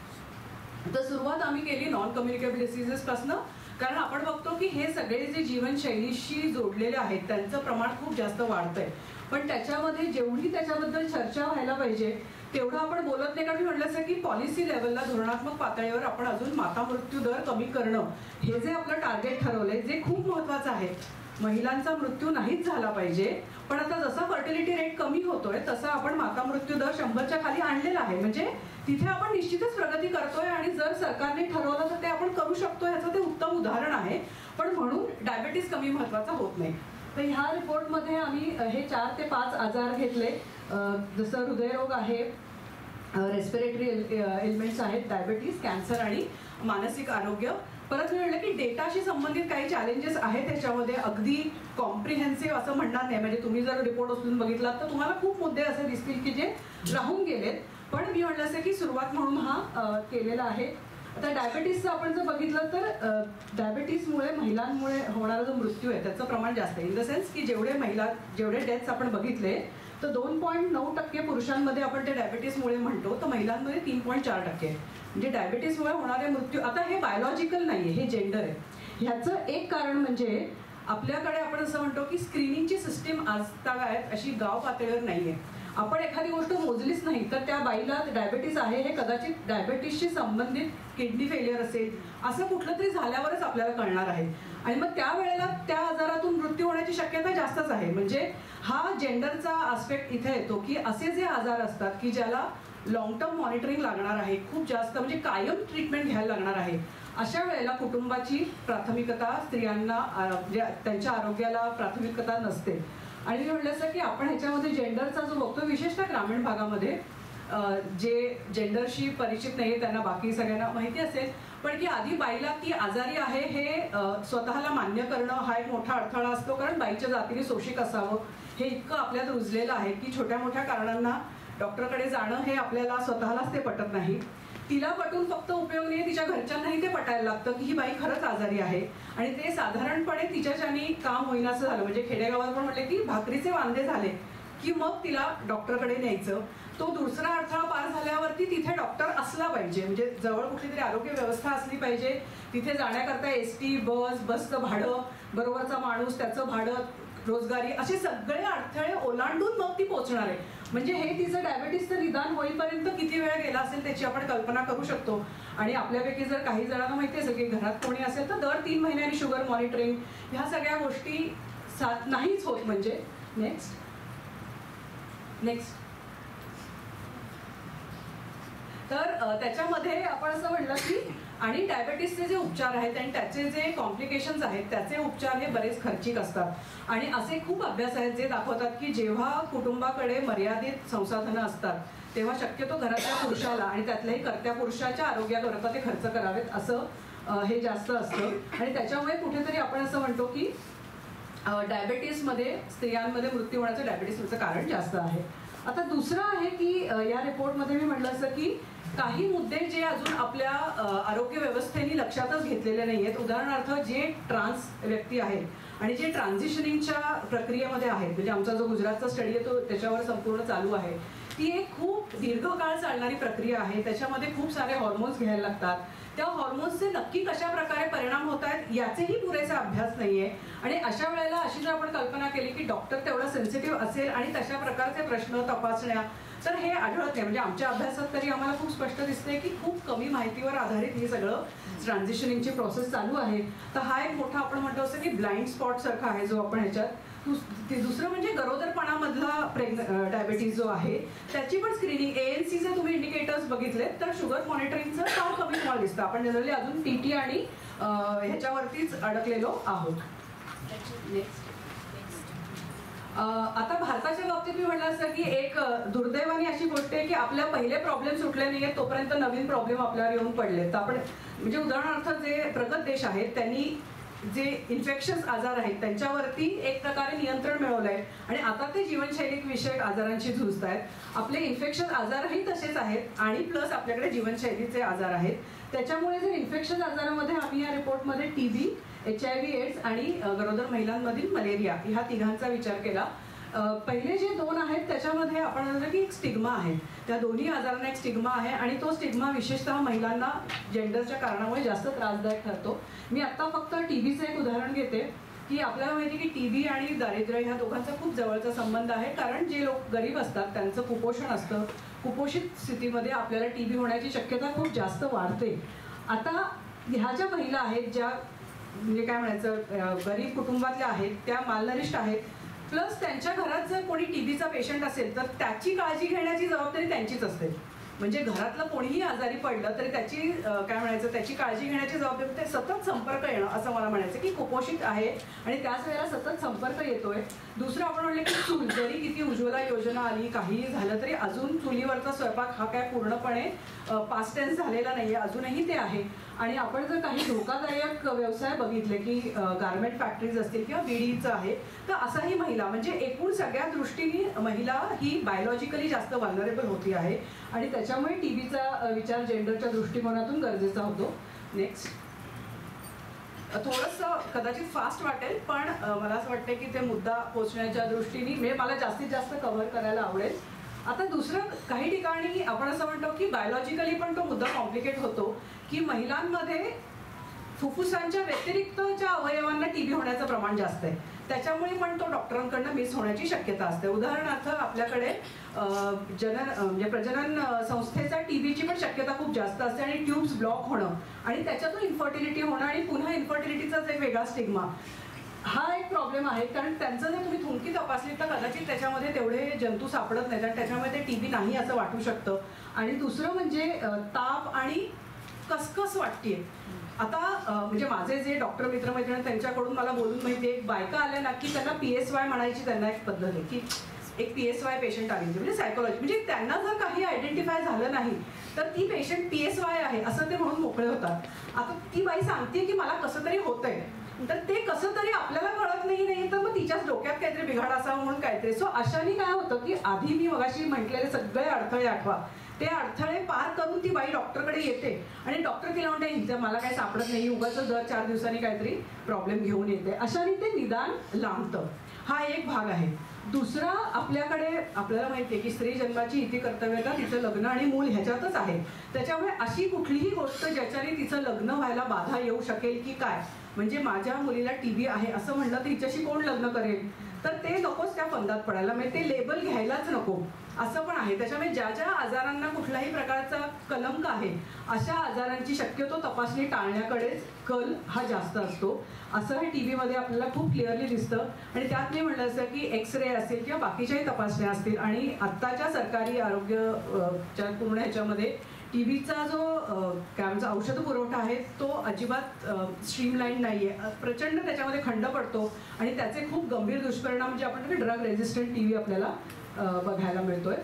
तर सुरुवात आम्ही केली नॉन कम्युनिकेबल डिसीजेस पासून, कारण आपण बघतो की हे सगळे जे जीवनशैलीशी जोडलेले आहेत त्यांचं प्रमाण खूप जास्त वाढतंय, पण त्याच्यामध्ये जेवढी त्याच्याबद्दल चर्चा व्हायला पाहिजे तेवढं आपण बोलत नाही. कारण मी म्हटलं असं की पॉलिसी लेवलला, धोरणात्मक पातळीवर आपण अजून माता मृत्यू दर कमी करणं हे जे आपलं टार्गेट ठरवलंय जे खूप महत्वाचं आहे. महिलांचा मृत्यू नाहीच झाला पाहिजे, पण आता जसा फर्टिलिटी रेट कमी होतोय तसा आपण माता मृत्यू दर 100च्या खाली आणलेला आहे. म्हणजे तिथे आपण निश्चितच प्रगती करतोय आणि जर सरकारने ठरवलं तर ते आपण करू शकतो, याचं ते उत्तम उदाहरण आहे. पण म्हणून डायबेटीस कमी महत्वाचा होत नाही. तर ह्या रिपोर्टमध्ये आम्ही हे 4 ते 5 आजार घेतले, जसं हृदयरोग आहे, रेस्पिरेटरी एलिमेंट्स आहेत, डायबेटीस, कॅन्सर आणि मानसिक आरोग्य. परत मी म्हटलं की डेटाशी संबंधित काही चॅलेंजेस आहेत त्याच्यामध्ये, अगदी कॉम्प्रिहेन्सिव्ह असं म्हणणार नाही. म्हणजे तुम्ही जर रिपोर्ट उचलून बघितलात तर तुम्हाला खूप मुद्दे असे दिसतील की जे राहून गेलेत, पण मी म्हटलं असं की सुरुवात म्हणून हा केलेला आहे. आता डायबेटीसचं आपण जर बघितलं तर डायबेटीसमुळे महिलांमुळे होणारा जो मृत्यू आहे त्याचं प्रमाण जास्त आहे. इन द सेन्स की जेवढे डेथ्स आपण बघितले तर 2.9% पुरुषांमध्ये आपण ते डायबेटीसमुळे म्हणतो, तर महिलांमध्ये 3.4%. म्हणजे डायबेटीसमुळे होणारे मृत्यू, आता हे बायोलॉजिकल नाहीये, हे जेंडर आहे. ह्याचं एक कारण म्हणजे आपल्याकडे आपण असं म्हणतो की स्क्रीनिंगची सिस्टीम आजतागायत अशी गाव पातळीवर नाहीये. आपण एखादी गोष्ट मोजलीच नाही तर त्या बाईला डायबेटीस आहे हे कदाचित डायबेटीसशी संबंधित किडनी फेलियर असेल असं कुठलं तरी झाल्यावरच आपल्याला कळणार आहे. आणि मग त्यावेळेला त्या आजारातून मृत्यू होण्याची शक्यता जास्तच आहे. म्हणजे हा जेंडरचा आस्पेक्ट इथे येतो की असे जे आजार असतात की ज्याला लॉंग टर्म मॉनिटरिंग लागणार आहे, खूप जास्त म्हणजे कायम ट्रीटमेंट घ्यायला लागणार आहे, अशा वेळेला कुटुंबाची प्राथमिकता स्त्रियांना त्यांच्या आरोग्याला प्राथमिकता नसते. आणि मी म्हटलं असं की आपण ह्याच्यामध्ये जेंडरचा जो बघतो, विशेषतः ग्रामीण भागामध्ये जे जेंडरशी परिचित नाही त्यांना बाकी सगळ्यांना माहिती असेल, पण की आधी बाईला ती आजारी आहे हे स्वतःला मान्य करणं हा एक मोठा अडथळा असतो. कारण बाईच्या जातीने शोषिक असावं हे इतकं आपल्यात रुजलेलं आहे की छोट्या मोठ्या कारणांना डॉक्टरकडे जाणं हे आपल्याला स्वतःलाच ते पटत नाही. तिला पटून फक्त उपयोग नाही, तिच्या घरच्यांनाही ते पटायला लागतं की ही बाई खरंच आजारी आहे. आणि ते साधारणपणे तिच्याच्यानी काम होईनाचं झालं. म्हणजे खेडेगावात पण म्हटले की भाकरीचे वांदे झाले की मग तिला डॉक्टरकडे न्यायचं. तो दुसरा अडथळा पार झाल्यावरती तिथे डॉक्टर असला पाहिजे, म्हणजे जवळ कुठली तरी आरोग्य व्यवस्था असली पाहिजे. तिथे जाण्याकरता एसटी, बसचं भाडं, बरोबरचा माणूस, त्याचं भाडं, रोजगारी, असे सगळे अडथळे ओलांडून मग ती पोहोचणार आहे. म्हणजे हे तिचं डायबेटीसचं निदान होईपर्यंत किती वेळ गेला असेल त्याची आपण कल्पना करू शकतो. आणि आपल्यापैकी जर काही जणांना माहिती असेल की घरात कोणी असेल तर दर 3 महिन्यांनी शुगर मॉनिटरिंग, ह्या सगळ्या गोष्टी नाहीच होत. म्हणजे नेक्स्ट तर त्याच्यामध्ये आपण असं म्हणलं की आणि डायबेटीसचे जे उपचार आहेत आणि त्याचे जे कॉम्प्लिकेशन्स आहेत त्याचे उपचार हे बरेच खर्चिक असतात. आणि असे खूप अभ्यास आहेत जे दाखवतात की जेव्हा कुटुंबाकडे मर्यादित संसाधनं असतात तेव्हा शक्यतो घरातल्या पुरुषाला आणि त्यातल्याही कर्त्या पुरुषाच्या आरोग्याकरता ते खर्च करावेत असं हे जास्त असतं. आणि त्याच्यामुळे कुठेतरी आपण असं म्हणतो की डायबेटीसमध्ये स्त्रियांमध्ये मृत्यू होण्याचं डायबेटीसचं कारण जास्त आहे. आता दुसरं आहे की या रिपोर्टमध्ये मी म्हटलं असं की काही मुद्दे जे अजून आपल्या आरोग्य व्यवस्थेने लक्षातच घेतलेले नाही आहेत. उदाहरणार्थ जे ट्रान्स व्यक्ती आहेत आणि जे ट्रान्झिशनिंगच्या प्रक्रियेमध्ये आहेत, म्हणजे आमचा जो गुजरातचा स्टडी आहे तो त्याच्यावर संपूर्ण चालू आहे, ती एक खूप दीर्घकाळ चालणारी प्रक्रिया आहे. त्याच्यामध्ये खूप सारे हॉर्मोन्स घ्यायला लागतात. त्या हॉर्मोन्सचे नक्की कशा प्रकारे परिणाम होत आहेत याचेही पुरेसा अभ्यास नाहीये. आणि अशा वेळेला अशी जर आपण कल्पना केली की डॉक्टर तेवढा सेन्सिटिव्ह असेल आणि तशा प्रकारचे प्रश्न तपासण्या, तर हे आढळत नाही. म्हणजे आमच्या अभ्यासात तरी आम्हाला खूप स्पष्ट दिसते की खूप कमी माहितीवर आधारित हे सगळं ट्रान्झिशनिंगची प्रोसेस चालू आहे. तर हा एक मोठा आपण म्हणतो असं की ब्लाइंड स्पॉट सारखा आहे जो आपण ह्याच्यात. दुसरं म्हणजे गरोदरपणामधला डायबेटीस जो आहे त्याची पण स्क्रीनिंग, ANC तुम्ही इंडिकेटर्स बघितले तर शुगर मॉनिटरिंगचं फार कमी तुम्हाला दिसतं. आपण जनरली अजून TT आणि ह्याच्यावरतीच अडकलेलो आहोत. आता भारताच्या बाबतीत मी म्हटलं असं की एक दुर्दैवानी अशी गोष्ट आहे की आपल्या पहिले प्रॉब्लेम सुटले नाहीये तोपर्यंत नवीन प्रॉब्लेम आपल्यावर येऊन पडले. तर आपण म्हणजे उदाहरणार्थ जे प्रगत देश आहेत त्यांनी जे इन्फेक्शन्स आजार आहेत त्यांच्यावरती एक प्रकारे नियंत्रण मिळवलं आहे आणि आता ते जीवनशैलिक विषयक आजारांशी झुजत आहेत. आपले इन्फेक्शन आजारही तसेच आहेत आणि प्लस आपल्याकडे जीवनशैलीचे आजार आहेत. त्याच्यामुळे जर इन्फेक्शन आजारामध्ये आम्ही या रिपोर्टमध्ये TB, HIV एड्स आणि गरोदर महिलांमधील मलेरिया ह्या तिघांचा विचार केला. पहिले जे 2 आहेत त्याच्यामध्ये आपण म्हणतो की एक स्टिग्मा आहे. त्या दोन्ही आजारांना एक स्टिग्मा आहे आणि तो स्टिग्मा विशेषतः महिलांना जेंडरच्या कारणामुळे जास्त त्रासदायक ठरतो. मी आता फक्त TBचं एक उदाहरण घेते की आपल्याला माहिती की TB आणि दारिद्र्य ह्या दोघांचा खूप जवळचा संबंध आहे. कारण जे लोक गरीब असतात त्यांचं कुपोषण असतं. कुपोषित स्थितीमध्ये आपल्याला TB होण्याची शक्यता खूप जास्त वाढते. आता ह्या ज्या महिला आहेत ज्या म्हणजे काय म्हणायचं गरीब कुटुंबातल्या आहेत त्या मालनरिष्ठ आहेत, प्लस त्यांच्या घरात जर कोणी TBचा पेशंट असेल तर त्याची काळजी घेण्याची जबाबदारी त्यांचीच असते. म्हणजे घरातलं कोणीही आजारी पडलं तरी त्याची काय म्हणायचं त्याची काळजी घेण्याची जबाबदारी ते सतत संपर्क येणं असं मला म्हणायचं की कुपोषित आहे आणि त्याच वेळेला सतत संपर्क येतोय. दुसरं आपण म्हणलं की चूल, जरी किती उज्ज्वला योजना आली काहीही झालं तरी अजून चुलीवरचा स्वयंपाक हा काय पूर्णपणे पास्ट टेन्स झालेला नाहीये, अजूनही ते आहे. आणि आपण जर काही धोकादायक व्यवसाय बघितले की गारमेंट फॅक्टरीज असतील किंवा बीडीचं आहे तर असाही महिला म्हणजे एकूण सगळ्या दृष्टीने महिला ही बायोलॉजिकली जास्त व्हल्नरेबल होती आहे आणि त्याच्यामुळे TBचा विचार जेंडरच्या दृष्टिकोनातून गरजेचा होतो. नेक्स्ट, थोडंसं कदाचित फास्ट वाटेल पण मला असं वाटतं की ते मुद्दा पोचण्याच्या दृष्टीने म्हणजे मला जास्तीत जास्त कव्हर करायला आवडेल. आता दुसरं काही ठिकाणी आपण असं म्हणतो की बायोलॉजिकली पण तो मुद्दा कॉम्प्लिकेट होतो की महिलांमध्ये फुफ्फुसांच्या व्यतिरिक्तच्या अवयवांना TB होण्याचं प्रमाण जास्त आहे. त्याच्यामुळे पण तो डॉक्टरांकडनं मिस होण्याची शक्यता असते. उदाहरणार्थ आपल्याकडे म्हणजे प्रजनन संस्थेचा TBची पण शक्यता खूप जास्त असते आणि ट्यूब्स ब्लॉक होणं आणि त्याच्यातून इन्फर्टिलिटी होणं आणि पुन्हा इन्फर्टिलिटीचाच एक वेगळा स्टिग्मा हा एक प्रॉब्लेम आहे. कारण त्यांचं जर तुम्ही थुंकी तपासली तर कदाचित त्याच्यामध्ये तेवढे जंतू सापडत नाहीत आणि त्याच्यामुळे ते TB नाही असं वाटू शकतं. आणि दुसरं म्हणजे ताप आणि कसकस वाटतेय. आता म्हणजे माझे जे डॉक्टर मित्रमैत्रिणी त्यांच्याकडून मला बोलून माहिती आहे बायका आल्या ना की त्यांना PSY म्हणायची त्यांना एक पद्धत आहे की एक PSY पेशंट आली म्हणजे सायकोलॉजी म्हणजे त्यांना जर काही आयडेंटिफाय झालं नाही तर ती पेशंट PSY आहे असं ते म्हणून मोकळे होतात. आता ती बाई सांगते की मला कसं तरी होतंय तर ते कसं तरी आपल्याला कळत नाही तर मग तिच्याच डोक्यात काहीतरी बिघाड असावा म्हणून काहीतरी. सो अशाने काय होतं की आधी मी मगाशी म्हटलेले सगळे अडथळे आठवा, ते अडथळे पार करून ती बाई डॉक्टरकडे येते आणि डॉक्टर तिला म्हणते मला काही सापडत नाही, उगाच दर 4 दिवसांनी काहीतरी प्रॉब्लेम घेऊन येते. अशाने ते निदान लांबतं. हा एक भाग आहे. दुसरा आपल्याकडे आपल्याला माहिती आहे की स्त्री जन्माची इति कर्तव्यता तिचं लग्न आणि मूल ह्याच्यातच आहे. त्याच्यामुळे अशी कुठलीही गोष्ट ज्याच्याने तिचं लग्न व्हायला बाधा येऊ शकेल की काय म्हणजे माझ्या मुलीला TB आहे असं म्हणलं तर हिच्याशी कोण लग्न करेल तर ते नकोच त्या फंदात पडायला. म्हणजे ते लेबल घ्यायलाच नको असं पण आहे. त्याच्यामुळे ज्या ज्या आजारांना कुठल्याही प्रकारचा कलंक आहे अशा आजारांची शक्यतो तपासणी टाळण्याकडेच कल हा जास्त असतो. असं हे TBमध्ये आपल्याला खूप क्लिअरली दिसतं. आणि त्यात मी म्हणलं असं की एक्सरे असेल किंवा बाकीच्याही तपासण्या असतील आणि आत्ताच्या सरकारी आरोग्यच्या पूर्ण ह्याच्यामध्ये TBचा जो काय म्हणतो औषध पुरवठा आहे तो अजिबात स्ट्रीमलाईन नाहीये. प्रचंड त्याच्यामध्ये खंड पडतो आणि त्याचे खूप गंभीर दुष्परिणाम म्हणजे आपण ड्रग रेझिस्टंट TB आपल्याला बघायला मिळतोय.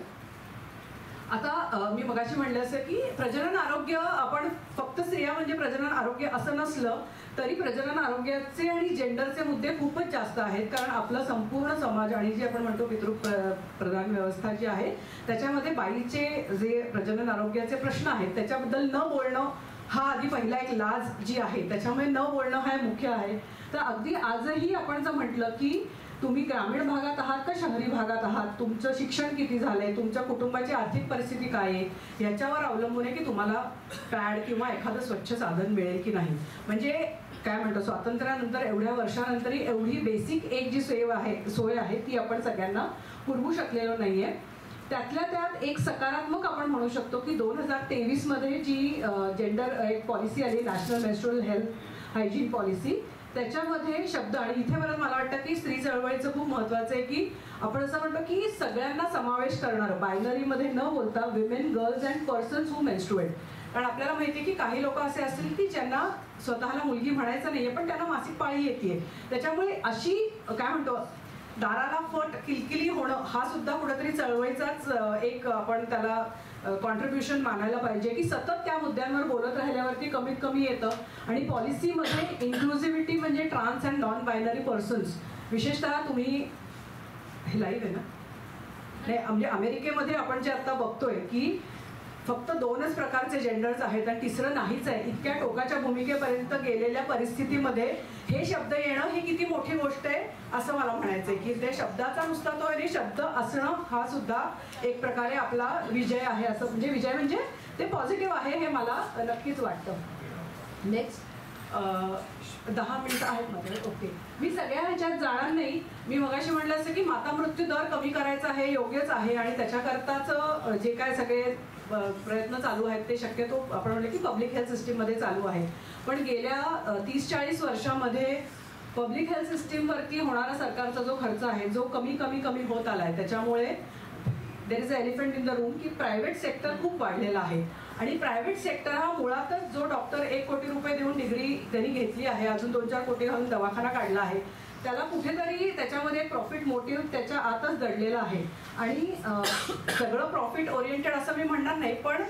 आता मी मगाशी म्हणलं असं की प्रजनन आरोग्य आपण फक्त स्त्रिया म्हणजे प्रजनन आरोग्य असं नसलं तरी प्रजनन आरोग्याचे आणि जेंडरचे मुद्दे खूपच जास्त आहेत. कारण आपला संपूर्ण समाज आणि जे आपण म्हणतो पितृप्रधान व्यवस्था जी आहे त्याच्यामध्ये बाईचे जे प्रजनन आरोग्याचे प्रश्न आहेत त्याच्याबद्दल न बोलणं हा आधी पहिला एक लाज जी आहे त्याच्यामुळे न बोलणं हा मुख्य आहे. तर अगदी आजही आपण जर म्हटलं की तुम्ही ग्रामीण भागात आहात का शहरी भागात आहात, तुमचं शिक्षण किती झालंय, तुमच्या कुटुंबाची आर्थिक परिस्थिती काय आहे याच्यावर अवलंबून आहे की तुम्हाला पॅड किंवा एखादं स्वच्छ साधन मिळेल की नाही. म्हणजे काय म्हणतो स्वातंत्र्यानंतर एवढ्या वर्षानंतरही एवढी बेसिक एक जी सोय आहे ती आपण सगळ्यांना पुरवू शकलेलो नाहीये. त्यातल्या त्यात एक सकारात्मक आपण म्हणू शकतो की 2023 मध्ये जी जेंडर एक पॉलिसी आली national menstrual health hygiene policy त्याच्यामध्ये शब्द आणि इथे मला वाटतं की स्त्री चळवळीचं खूप महत्वाचं आहे की आपण असं म्हणतो की सगळ्यांना समावेश करणारं बायनरीमध्ये न बोलता विमेन गर्ल्स अँड पर्सन्स हू मेन्स्ट्रुएट. कारण आपल्याला माहिती आहे की काही लोक असे असतील की ज्यांना स्वतःला मुलगी म्हणायचं नाहीये पण त्यांना मासिक पाळी येते. त्याच्यामुळे अशी काय म्हणतो दाराला फट किलकिली होणं हा सुद्धा कुठेतरी चळवळीचाच एक आपण त्याला कॉन्ट्रीब्युशन मानायला पाहिजे की सतत त्या मुद्द्यांवर बोलत राहिल्यावरती कमीत कमी येतं. आणि पॉलिसीमध्ये इन्क्लुझिव्हिटी म्हणजे trans and non binary persons, विशेषतः तुम्ही हे लाईव्ह आहे ना, नाही म्हणजे अमेरिकेमध्ये आपण जे आता बघतोय की फक्त 2च प्रकारचे जेंडर्स आहेत आणि तिसरं नाहीच आहे, इतक्या टोकाच्या भूमिकेपर्यंत गेलेल्या परिस्थितीमध्ये हे शब्द येणं ही किती मोठी गोष्ट आहे असं मला म्हणायचंय की ते शब्दाचा नुसता तो आणि शब्द असणं हा सुद्धा एक प्रकारे आपला विजय आहे, असं म्हणजे विजय म्हणजे ते पॉझिटिव्ह आहे हे मला नक्कीच वाटतं. नेक्स्ट 10 मिनिटं आहेत माझे. ओके, मी सगळ्या ह्याच्यात जाणार नाही. मी मगाशी म्हटलं असं की माता मृत्यू दर कमी करायचा हे योग्यच आहे आणि त्याच्याकरताच जे काय सगळे प्रयत्न चालू आहेत ते शक्यतो आपण म्हणलं की पब्लिक हेल्थ सिस्टीममध्ये चालू आहे. पण गेल्या 30-40 वर्षामध्ये पब्लिक हेल्थ सिस्टीमवरती होणारा सरकारचा जो खर्च आहे जो कमी होत आला आहे, त्याच्यामुळे there is a elephant in the room की प्रायव्हेट सेक्टर खूप वाढलेलं आहे. आणि प्रायव्हेट सेक्टर हा मुळातच जो डॉक्टर 1 कोटी रुपये देऊन डिग्री त्यांनी घेतली आहे, अजून 2-4 कोटी घालून दवाखाना काढला आहे, त्याला कुठेतरी त्याच्यामध्ये प्रॉफिट मोटिव्ह त्याच्या आतच दडलेला आहे. आणि सगळं प्रॉफिट ओरिएंटेड असं मी म्हणणार नाही, पण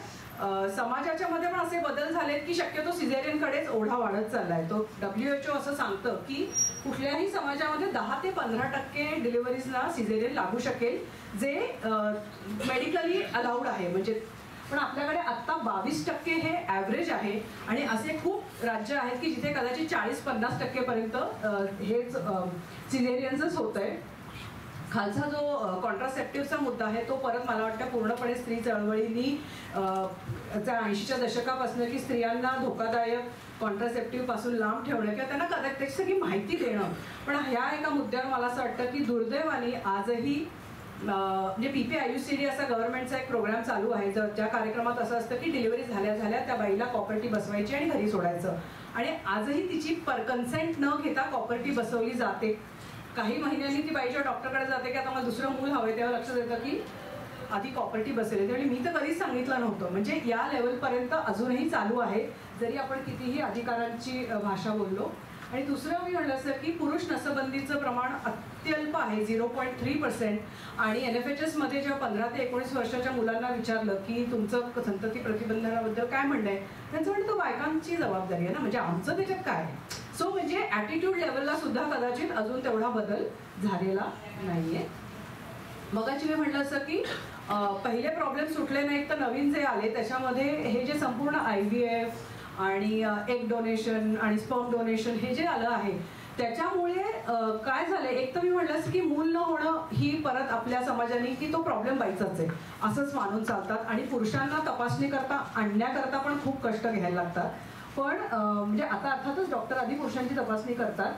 समाजाच्या मध्ये पण असे बदल झालेत की शक्यतो सिझेरियनकडेच ओढा वाढत चाललाय. तो WHO असं सांगतं की कुठल्याही समाजामध्ये 10 ते 15% डिलिव्हरीजला सिझेरियन लागू शकेल जे मेडिकली अलाउड आहे. म्हणजे पण आपल्याकडे आत्ता 22% हे ॲव्हरेज आहे आणि असे खूप राज्य आहेत की जिथे कदाचित 40-50% पर्यंत हेच सिझेरियन्सच होत आहे. खालचा जो कॉन्ट्रासेप्टिव्हचा मुद्दा आहे तो परत मला वाटतं पूर्णपणे स्त्री चळवळींनी 80च्या दशकापासून की स्त्रियांना धोकादायक कॉन्ट्रासेप्टिव्ह पासून लांब ठेवणं किंवा त्यांना त्याची सगळी माहिती देणं. पण ह्या एका मुद्द्यावर मला असं वाटतं की दुर्दैवाने आजही म्हणजे PPIUCD असा गव्हर्नमेंटचा एक प्रोग्राम चालू आहे ज्या कार्यक्रमात असं असतं की डिलिव्हरी झाल्या त्या बाईला कॉपर्टी बसवायची आणि घरी सोडायचं. आणि आजही तिची कन्सेंट न घेता कॉपर्टी बसवली जाते. काही महिन्यांनी ती बाईच्या डॉक्टरकडे जाते की आता मला दुसरं मूल हवंय, तेव्हा लक्षात येतं की आधी कॉपर्टी बसवली. आणि मी तर कधीच सांगितलं नव्हतं. म्हणजे या लेवलपर्यंत अजूनही चालू आहे जरी आपण कितीही अधिकारांची भाषा बोललो. आणि दुसरं मी म्हणलं असं की पुरुष नसबंदीचं प्रमाण अत्यल्प आहे, 0.3%. आणि NFHS मध्ये जेव्हा 15 ते 19 वर्षाच्या मुलांना विचारलं की तुमचं संतती प्रतिबंधनाबद्दल काय म्हणणं आहे, त्यांचं म्हणतं तो बायकांची जबाबदारी आहे ना, म्हणजे आमचं त्याच्यात काय. सो म्हणजे ॲटिट्यूड लेवलला सुद्धा कदाचित अजून तेवढा बदल झालेला नाहीये. मगाची मी म्हटलं असं की पहिले प्रॉब्लेम सुटले नाहीत तर नवीन जे आले त्याच्यामध्ये हे जे संपूर्ण IVF आणि एग डोनेशन आणि स्पर्म डोनेशन हे जे आलं आहे त्याच्यामुळे काय झालं, एक तर मी म्हटलं असं की मूल न होणं ही परत आपल्या समाजाने की तो प्रॉब्लेम बाईचाच आहे असंच मानून चालतात. आणि पुरुषांना तपासणी करता आणण्याकरता पण खूप कष्ट घ्यायला लागतात. पण म्हणजे आता अर्थातच डॉक्टर आधी पुरुषांची तपासणी करतात.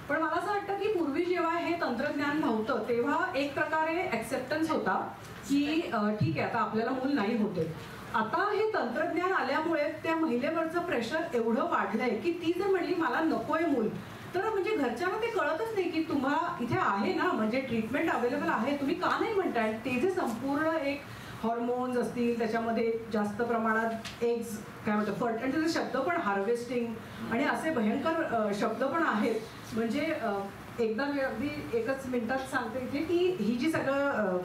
पण मला असं वाटतं की पूर्वी जेव्हा हे तंत्रज्ञान नव्हतं तेव्हा एक प्रकारे ॲक्सेप्टन्स होता की ठीक आहे आता आपल्याला मूल नाही होते. आता हे तंत्रज्ञान आल्यामुळे त्या महिलेवरचं प्रेशर एवढं वाढलंय की ती जर म्हणली मला नकोय मूल तर म्हणजे घरच्यांना ते कळतच नाही की तुम्हाला इथे आहे ना, म्हणजे ट्रीटमेंट अवेलेबल आहे, तुम्ही का नाही म्हणताय. ते जे संपूर्ण एक हॉर्मोन्स असतील त्याच्यामध्ये जास्त प्रमाणात एग्स काय म्हणतात फर्टिलिटी शब्द पण हार्वेस्टिंग आणि असे भयंकर शब्द पण आहेत. म्हणजे एकदा मी अगदी 1च मिनिटात सांगते इथे की ही जी सगळं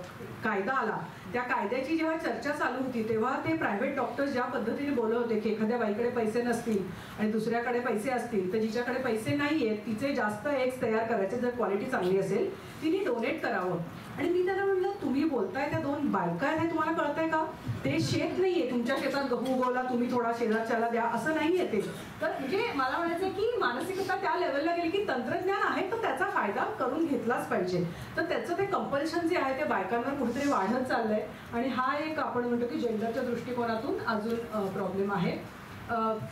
कायदा आला त्या कायद्याची जेव्हा चर्चा चालू होती तेव्हा ते प्रायव्हेट डॉक्टर्स ज्या पद्धतीने बोलत होते की एखाद्या बाईकडे पैसे नसतील आणि दुसऱ्याकडे पैसे असतील तर जिच्याकडे पैसे नाही आहेत तिचे जास्त एग्स तयार करायचे, जर क्वालिटी चांगली असेल तिने डोनेट करावं. आणि मी त्यांना म्हटलं तुम्ही बोलताय त्या 2 बायका आहेत तुम्हाला कळतंय का, ते शेत नाहीये तुमच्या शेतात गहू उगवला तुम्ही थोडा शेजारच्याला द्या असं नाहीये ते. तर म्हणजे मला म्हणायचं की मानसिकता त्या लेवलला गेली की तंत्रज्ञान आहे तर त्याचा फायदा करून घेतलाच पाहिजे. तर त्याचं ते कंपल्शन जे आहे ते बायकांवर कुठेतरी वाढत चाललंय आणि हा एक आपण म्हणतो की जेंडरच्या दृष्टिकोनातून अजून प्रॉब्लेम आहे.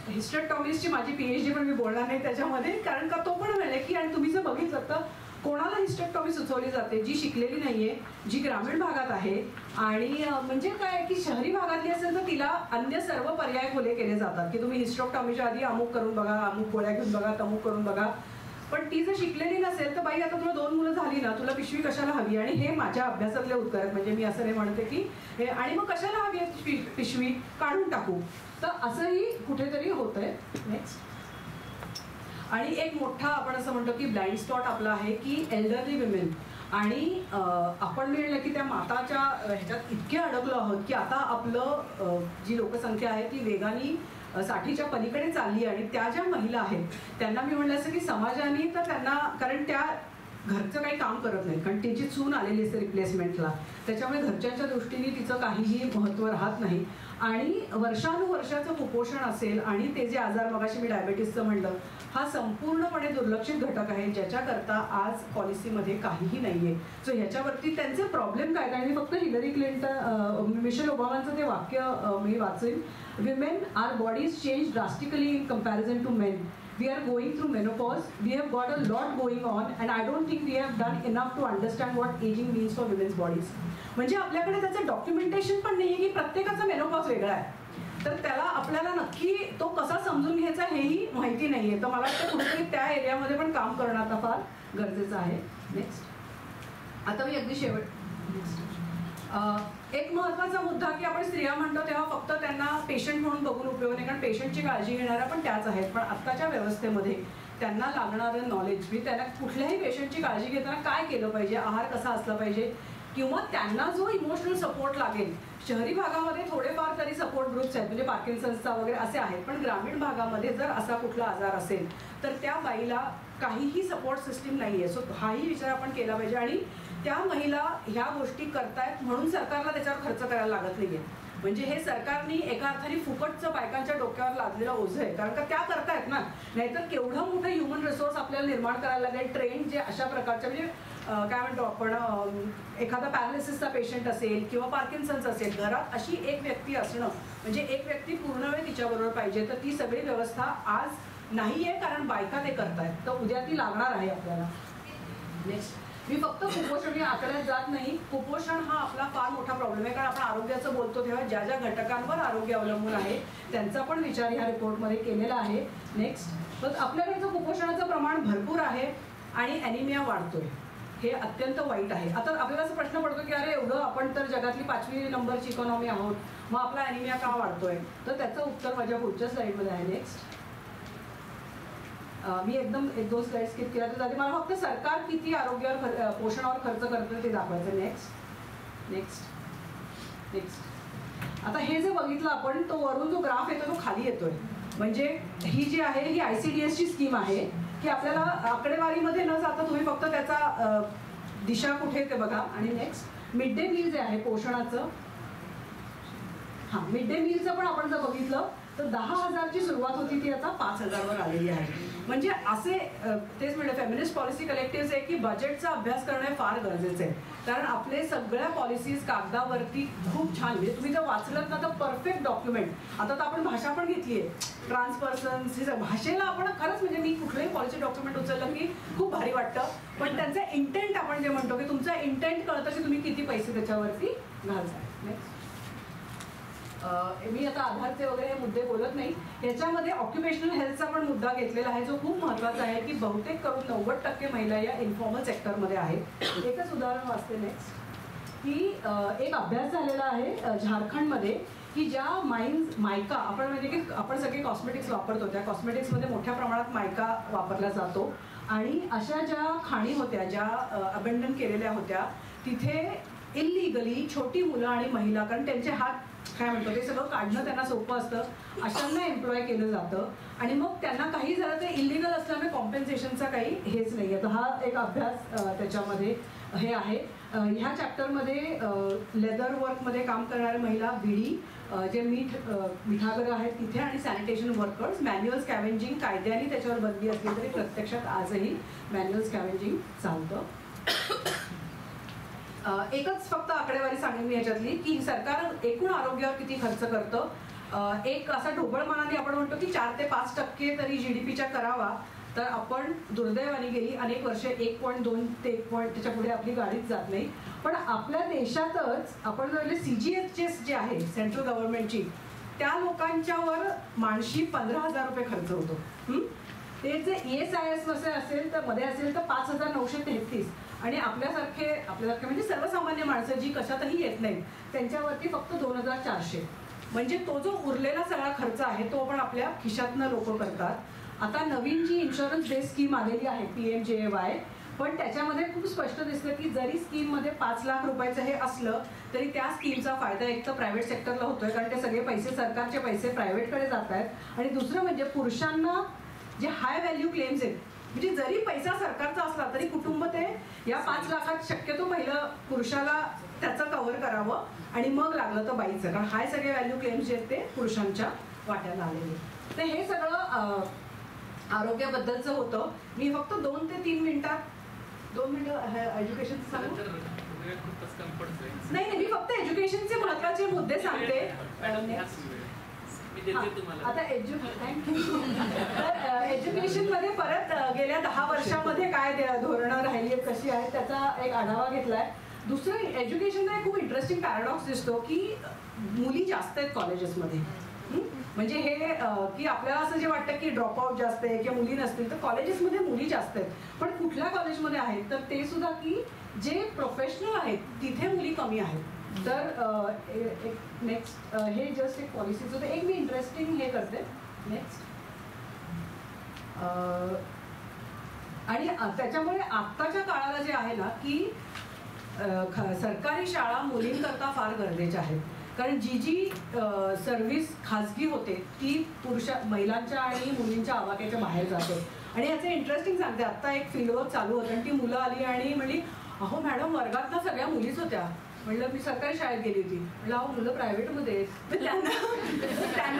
हिस्टेक्टॉमीची माझी PhD पण मी बोलणार नाही त्याच्यामध्ये, कारण का तो पण मिळेल की आणि तुम्ही जर बघितलं तर कोणाला हिस्टेक्टॉमी सुचवली जाते जी शिकलेली नाहीये, जी ग्रामीण भागात आहे. आणि म्हणजे काय की शहरी भागातली असेल तर तिला अन्य सर्व पर्याय खुले केले जातात की तुम्ही हिस्टेक्टॉमीच्या आधी अमुक करून बघा, अमुक गोळ्या घेऊन बघा, तमुक करून बघा. पण ती जर शिकलेली नसेल तर बाई आता तुला 2 मुलं झाली ना, तुला पिशवी कशाला हवी. आणि हे माझ्या अभ्यासातले उत्तर आहेत, म्हणजे मी असं नाही म्हणते की हे आणि मग कशाला हवी आहे पिशवी, काढून टाकू. तर असंही कुठेतरी होतंय. नेक्स्ट. आणि एक मोठा आपण असं म्हणतो की ब्लाइंड स्पॉट आपला आहे की एल्डरली विमेन. आणि आपण म्हणलं की त्या माताच्या ह्याच्यात इतके अडकलो आहोत की आता आपलं जी लोकसंख्या आहे ती वेगाने 60च्या पलीकडे चालली आणि त्या ज्या महिला आहेत त्यांना मी म्हणलं असं की समाजाने तर त्यांना, कारण त्या घरचं काही काम करत नाही, कारण तिची सून आलेली असते रिप्लेसमेंटला, त्याच्यामुळे घरच्यांच्या दृष्टीने तिचं काहीही महत्त्व राहत नाही. आणि वर्षानुवर्षाचं कुपोषण असेल आणि ते जे आजार, मगाशी मी डायबेटीसचं म्हणलं, हा संपूर्णपणे दुर्लक्षित घटक आहे ज्याच्याकरता आज पॉलिसीमध्ये काहीही नाही आहे. सो ह्याच्यावरती त्यांचे प्रॉब्लेम काय, आणि फक्त हिलरी क्लिंटन, मिशेल ओबामांचं ते वाक्य मी वाचेन, women are bodies change drastically in comparison to men. We are going through menopause. We have got a lot going on, and I don't think we have done enough to understand what aging means for women's bodies. म्हणजे आपल्याकडे त्याचं documentation पण नाही आहे की प्रत्येकाचा menopause वेगळा आहे, तर त्याला आपल्याला नक्की तो कसा समजून घ्यायचा हेही माहिती नाही आहे. तर मला वाटतं कुठेतरी त्या एरियामध्ये पण काम करणं आता फार गरजेचं आहे. नेक्स्ट, आता मी अगदी शेवट एक महत्त्वाचा मुद्दा की आपण स्त्रिया म्हणतो तेव्हा फक्त त्यांना पेशंट म्हणून बघून उपयोग नाही, कारण पेशंटची काळजी घेणाऱ्या पण त्याच आहेत. पण आत्ताच्या व्यवस्थेमध्ये त्यांना लागणारं नॉलेज, मी त्यांना कुठल्याही पेशंटची काळजी घेताना काय केलं पाहिजे, आहार कसा असला पाहिजे, किंवा त्यांना जो इमोशनल सपोर्ट लागेल. शहरी भागामध्ये थोडेफार तरी सपोर्ट ग्रुप्स आहेत, म्हणजे पार्किन्सन्सचा वगैरे असे आहेत, पण ग्रामीण भागामध्ये जर असा कुठला आजार असेल तर त्या बाईला काहीही सपोर्ट सिस्टीम नाही आहे. सो हाही विचार आपण केला पाहिजे. आणि त्या महिला ह्या गोष्टी करतायत म्हणून सरकारला त्याच्यावर खर्च करायला लागत नाही आहे. म्हणजे हे सरकारने एका अर्थाने फुकटचं बायकांच्या डोक्यावर लादलेलं ओझं आहे, कारण का त्या करतायत ना. नाहीतर केवढं मोठं ह्युमन रिसोर्स आपल्याला निर्माण करायला लागेल, ट्रेन जे अशा प्रकारच्या, म्हणजे काय म्हणतो आपण, एखादा पॅरालिसिसचा पेशंट असेल किंवा पार्किन्सन्स असेल, घरात अशी एक व्यक्ती असणं, म्हणजे एक व्यक्ती पूर्ण वेळ तिच्याबरोबर पाहिजे, तर ती सगळी व्यवस्था आज नाही आहे, कारण बायका ते करतायत. तर उद्या ती लागणार आहे आपल्याला. नेक्स्ट, मी फक्त कुपोषण या आकड्यात जात नाही. कुपोषण हा आपला फार मोठा प्रॉब्लेम आहे, कारण आपण आरोग्याचं बोलतो तेव्हा ज्या ज्या घटकांवर आरोग्य अवलंबून आहे त्यांचा पण विचार ह्या रिपोर्टमध्ये केलेला आहे. नेक्स्ट, तर आपल्याकडचं कुपोषणाचं प्रमाण भरपूर आहे आणि ॲनिमिया वाढतोय, हे अत्यंत वाईट आहे. आता आपल्याला असं प्रश्न पडतो की अरे एवढं आपण तर जगातली 5वी नंबरची इकॉनॉमी आहोत, मग आपला ॲनिमिया का वाढतोय? तर त्याचं उत्तर माझ्या पुढच्या स्लाईडमध्ये आहे. नेक्स्ट, मी एकदम 1-2 स्लाइड्स स्किप केल्या तर मला फक्त सरकार किती आरोग्यावर, पोषणावर खर्च करतं ते दाखवायचं. नेक्स्ट नेक्स्ट नेक्स्ट आता हे जे बघितलं आपण, तो वरून जो ग्राफ येतो तो खाली येतोय. म्हणजे ही जी आहे ही ICDSची स्कीम आहे की आपल्याला आकडेवारीमध्ये न जाता तुम्ही फक्त त्याचा दिशा कुठे ते बघा. आणि नेक्स्ट, मिड डे मील जे आहे पोषणाचं, मिड डे मीलचं पण आपण जर बघितलं तर 10,000ची सुरुवात होती, ती आता 5,000वर आलेली आहे. म्हणजे असे तेच म्हणजे फेमिनिस्ट पॉलिसी कलेक्टिव्ह आहे की बजेटचा अभ्यास करणं फार गरजेचं आहे, कारण आपले सगळ्या पॉलिसीज कागदावरती खूप छान, म्हणजे तुम्ही जर वाचलं ना तर परफेक्ट डॉक्युमेंट. आता तर आपण भाषा पण घेतली आहे, ट्रान्सपर्सन्स, हे भाषेला आपण खरंच, म्हणजे मी कुठलंही पॉलिसी डॉक्युमेंट उचललं की खूप भारी वाटतं, पण त्यांचा इंटेंट आपण जे म्हणतो की तुमचा इंटेंट कळतं की तुम्ही किती पैसे त्याच्यावरती घालताय. नेक्स्ट, मी आता आधारचे वगैरे हे मुद्दे बोलत नाही, याच्यामध्ये ऑक्युपेशनल हेल्थचा पण मुद्दा घेतलेला आहे जो खूप महत्त्वाचा आहे की बहुतेक करून 90% महिला या इन्फॉर्मल सेक्टरमध्ये आहेत. एकच उदाहरण वाचते. नेक्स्ट, की एक अभ्यास झालेला आहे झारखंडमध्ये की ज्या मायका आपण, म्हणजे की आपण सगळे कॉस्मेटिक्स वापरतो, त्या कॉस्मेटिक्समध्ये मोठ्या प्रमाणात मायका वापरला जातो. आणि अशा ज्या खाणी होत्या, ज्या अबंडन केलेल्या होत्या, तिथे इलिगली छोटी मुलं आणि महिला, कारण त्यांचे हात काय म्हणतो ते सगळं काढणं त्यांना सोपं असतं, अशांना एम्प्लॉय केलं जातं. आणि मग त्यांना काही झालं ते इलिगल असल्यामुळे कॉम्पेन्सेशनचा काही हेच नाही आहे. तर हा एक अभ्यास त्याच्यामध्ये हे आहे. ह्या चॅप्टरमध्ये लेदर वर्कमध्ये काम करणाऱ्या महिला, बिडी, जे मिठागरं आहेत तिथे, आणि सॅनिटेशन वर्कर्स, मॅन्युअल स्कॅव्हेंजिंग कायद्याने त्याच्यावर बंदी असली तरी प्रत्यक्षात आजही मॅन्युअल स्कॅव्हेंजिंग चालतं. एकच फक्त आकडेवारी सांगेन मी याच्यातली की सरकार एकूण आरोग्यावर किती खर्च करतं. एक असा ढोबळमानाने आपण म्हणतो की 4 ते 5% तरी GDPच्या करावा, तर आपण दुर्दैवाने गेली अनेक वर्ष 1.2 ते 1 त्याच्या पुढे आपली गाडीच जात नाही. पण आपल्या देशातच आपण जर CGHS जे आहे सेंट्रल गव्हर्नमेंटची, त्या लोकांच्यावर माणशी 15,000 रुपये खर्च होतो. ते जे ESIS असेल तर मध्ये असेल तर 5,933, आणि आपल्यासारखे म्हणजे सर्वसामान्य माणसं जी कशातही येत नाहीत त्यांच्यावरती फक्त 2,400. म्हणजे तो जो उरलेला सगळा खर्च आहे तो पण आपल्या खिशातनं लोक करतात. आता नवीन जी इन्शुरन्स बेस स्कीम आलेली आहे PMJAY, पण त्याच्यामध्ये खूप स्पष्ट दिसतं की जरी स्कीममध्ये 5 लाख रुपयाचं हे असलं तरी त्या स्कीमचा फायदा एक तर प्रायव्हेट सेक्टरला होतोय, कारण ते सगळे पैसे सरकारचे पैसे प्रायव्हेटकडे जात आहेत. आणि दुसरं म्हणजे पुरुषांना जे हाय व्हॅल्यू क्लेम्स आहेत, म्हणजे जरी पैसा सरकारचा असला तरी कुटुंब ते या 5 लाखात शक्यतो पहिलं पुरुषाला त्याचं कव्हर करावं आणि मग लागलं तर बाईचं, कारण हाय सगळे व्हॅल्यू क्लेम्स जे आहेत ते पुरुषांच्या वाट्याला आलेले. तर हे सगळं आरोग्याबद्दलचं होतं. मी फक्त 2 ते 3 मिनिटात 2 मिनिटं एज्युकेशनचं सांगू? नाही, मी फक्त एज्युकेशनचे महत्त्वाचे मुद्दे सांगते. आता एज्युकेशनमध्ये परत गेल्या 10 वर्षामध्ये काय धोरणं राहिली आहेत, कशी आहेत, त्याचा एक आढावा घेतलाय. दुसरं एज्युकेशनला खूप इंटरेस्टिंग पॅराडॉक्स दिसतो की मुली जास्त आहेत कॉलेजेसमध्ये. म्हणजे हे की आपल्याला असं जे वाटतं की ड्रॉपआउट जास्त आहे किंवा मुली नसतील, तर कॉलेजेसमध्ये मुली जास्त आहेत. पण कुठल्या कॉलेजमध्ये आहेत तर ते सुद्धा की जे प्रोफेशनल आहेत तिथे मुली कमी आहेत. तर नेक्स्ट हे जस्ट एक पॉलिसीचं होतं. एक मी इंटरेस्टिंग हे करते नेक्स्ट. आणि त्याच्यामुळे आत्ताच्या काळाला जे आहे ना की सरकारी शाळा मुलींकरता फार गरजेच्या आहेत, कारण जी सर्व्हिस खाजगी होते ती महिलांच्या आणि मुलींच्या आवाक्याच्या बाहेर जाते. आणि याचं इंटरेस्टिंग सांगते, आत्ता एक फील्डवर्क चालू होतं आणि ती मुलं आली आणि म्हणली, अहो मॅडम वर्गात ना सगळ्या मुलीच होत्या. म्हणलं मी सरकारी शाळेत गेली होती. म्हणलं अहो मुलं प्रायव्हेटमध्ये. त्यांना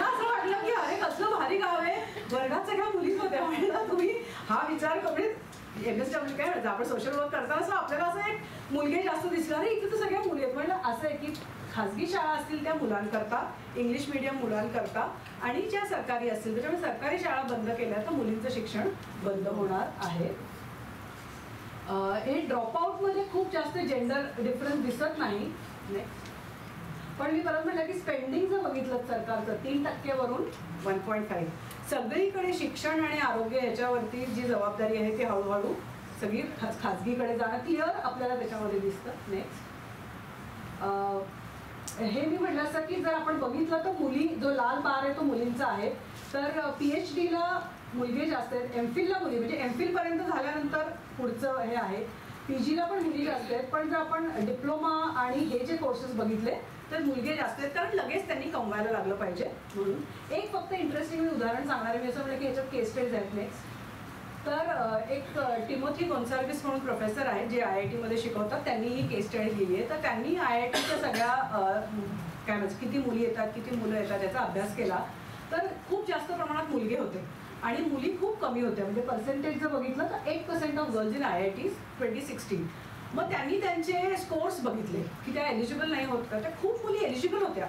असं वाटलं की अरे कसलं भारी गाव आहे, वर्गात सगळ्या मुलीच होत्या. म्हणलं तुम्ही हा विचार करून MSW काय म्हणतात आपण सोशल वर्क करता, असं आपल्याला असं एक मुलगे जास्त दिसला, अरे इथे तर सगळ्या मुली आहेत. म्हणलं असं आहे की खाजगी शाळा असतील त्या मुलांकरता, इंग्लिश मिडियम मुलांकरता, आणि ज्या सरकारी असतील त्याच्यामुळे सरकारी शाळा बंद केल्या तर मुलींचं शिक्षण बंद होणार आहे. हे ड्रॉपआउटमध्ये खूप जास्त जेंडर डिफरन्स दिसत नाही. पण मी परत म्हटलं की स्पेंडिंग जर बघितलं सरकारचं 3% वरून 1.5, सगळीकडे शिक्षण आणि आरोग्य याच्यावरती जी जबाबदारी आहे ती हळूहळू सगळी खाजगीकडे जाणं क्लिअर आपल्याला त्याच्यामध्ये दिसतं. नेक्स्ट हे मी म्हटलं असं की जर आपण बघितलं तर मुली, जो लाल बार आहे तो मुलींचा आहे, तर PhDला मुलगे जास्त आहेत, MPhilला मुली, म्हणजे MPhil पर्यंत झाल्यानंतर पुढचं हे आहे, PGला पण मुली जास्त आहेत. पण जर आपण डिप्लोमा आणि हे जे कोर्सेस बघितले तर मुलगे जास्त आहेत, कारण लगेच त्यांनी कमवायला लागलं पाहिजे म्हणून. एक फक्त इंटरेस्टिंग मी उदाहरण सांगणार आहे. मी असं म्हटलं की याच्यात केस स्टडीज आहेत नेक्स्ट. तर एक टिमोथी गोन्साल्विस म्हणून प्रोफेसर आहेत जे IIT मध्ये शिकवतात, त्यांनी ही केस स्टडी लिहिली आहे. तर त्यांनी IITच्या सगळ्या काय म्हणतात किती मुली येतात किती मुलं येतात याचा अभ्यास केला, तर खूप जास्त प्रमाणात मुलगे होते आणि मुली खूप कमी होत्या. म्हणजे पर्सेंटेज जर बघितलं तर 8% ऑफ गर्ल्स इन IITs 2016. मग त्यांनी त्यांचे स्कोर्स बघितले की त्या एलिजिबल नाही होत का, त्या खूप मुली एलिजिबल होत्या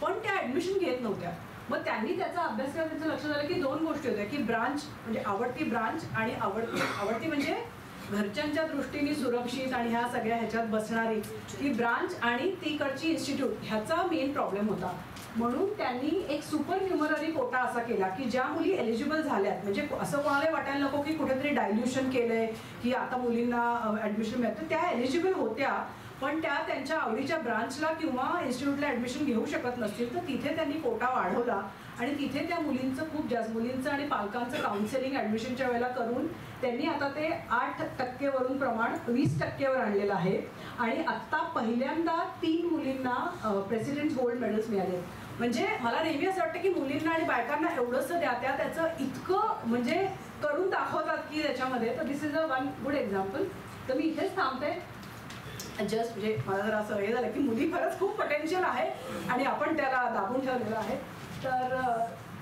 पण त्या ॲडमिशन घेत नव्हत्या. मग त्यांनी त्याचा अभ्यास केला, त्यांचं लक्ष झालं की 2 गोष्टी होत्या की ब्रांच म्हणजे आवडती ब्रांच आणि आवडती म्हणजे घरच्यांच्या दृष्टीने सुरक्षित आणि ह्या सगळ्या ह्याच्यात बसणारी ती ब्रांच आणि तीकडची इन्स्टिट्यूट, ह्याचा मेन प्रॉब्लेम होता. म्हणून त्यांनी एक सुपर न्यूमररी कोटा असा केला की ज्या मुली एलिजिबल झाल्यात, म्हणजे असं कोणाला वाटायला नको की कुठेतरी डायल्युशन केलंय की आता मुलींना ऍडमिशन मिळतं, त्या एलिजिबल होत्या पण त्या त्यांच्या आवडीच्या ब्रांचला किंवा इन्स्टिट्यूटला ऍडमिशन घेऊ शकत नसतील, तर तिथे त्यांनी कोटा वाढवला आणि तिथे त्या मुलींचं खूप जास्त, मुलींचं आणि पालकांचं काउन्सिलिंग ऍडमिशनच्या वेळेला करून त्यांनी आता ते 8% वरून प्रमाण 20% वर आणलेलं आहे. आणि आत्ता पहिल्यांदा 3 मुलींना प्रेसिडेंट गोल्ड मेडल्स मिळाले. म्हणजे मला नेहमी असं वाटतं की मुलींना आणि बायकांना एवढंसं द्या, त्याचं इतकं म्हणजे करून दाखवतात की त्याच्यामध्ये. तर this is a one good example. तर मी इथेच थांबते. जस्ट म्हणजे मला जर असं हे झालं की मुली खरंच खूप पोटेन्शियल आहे आणि आपण त्याला दाबून ठेवलेलं आहे.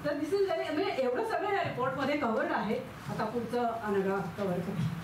तर दिस इज म्हणजे एवढं सगळं या रिपोर्टमध्ये कव्हर्ड आहे. आता पुढचं अनघा कव्हर करेल.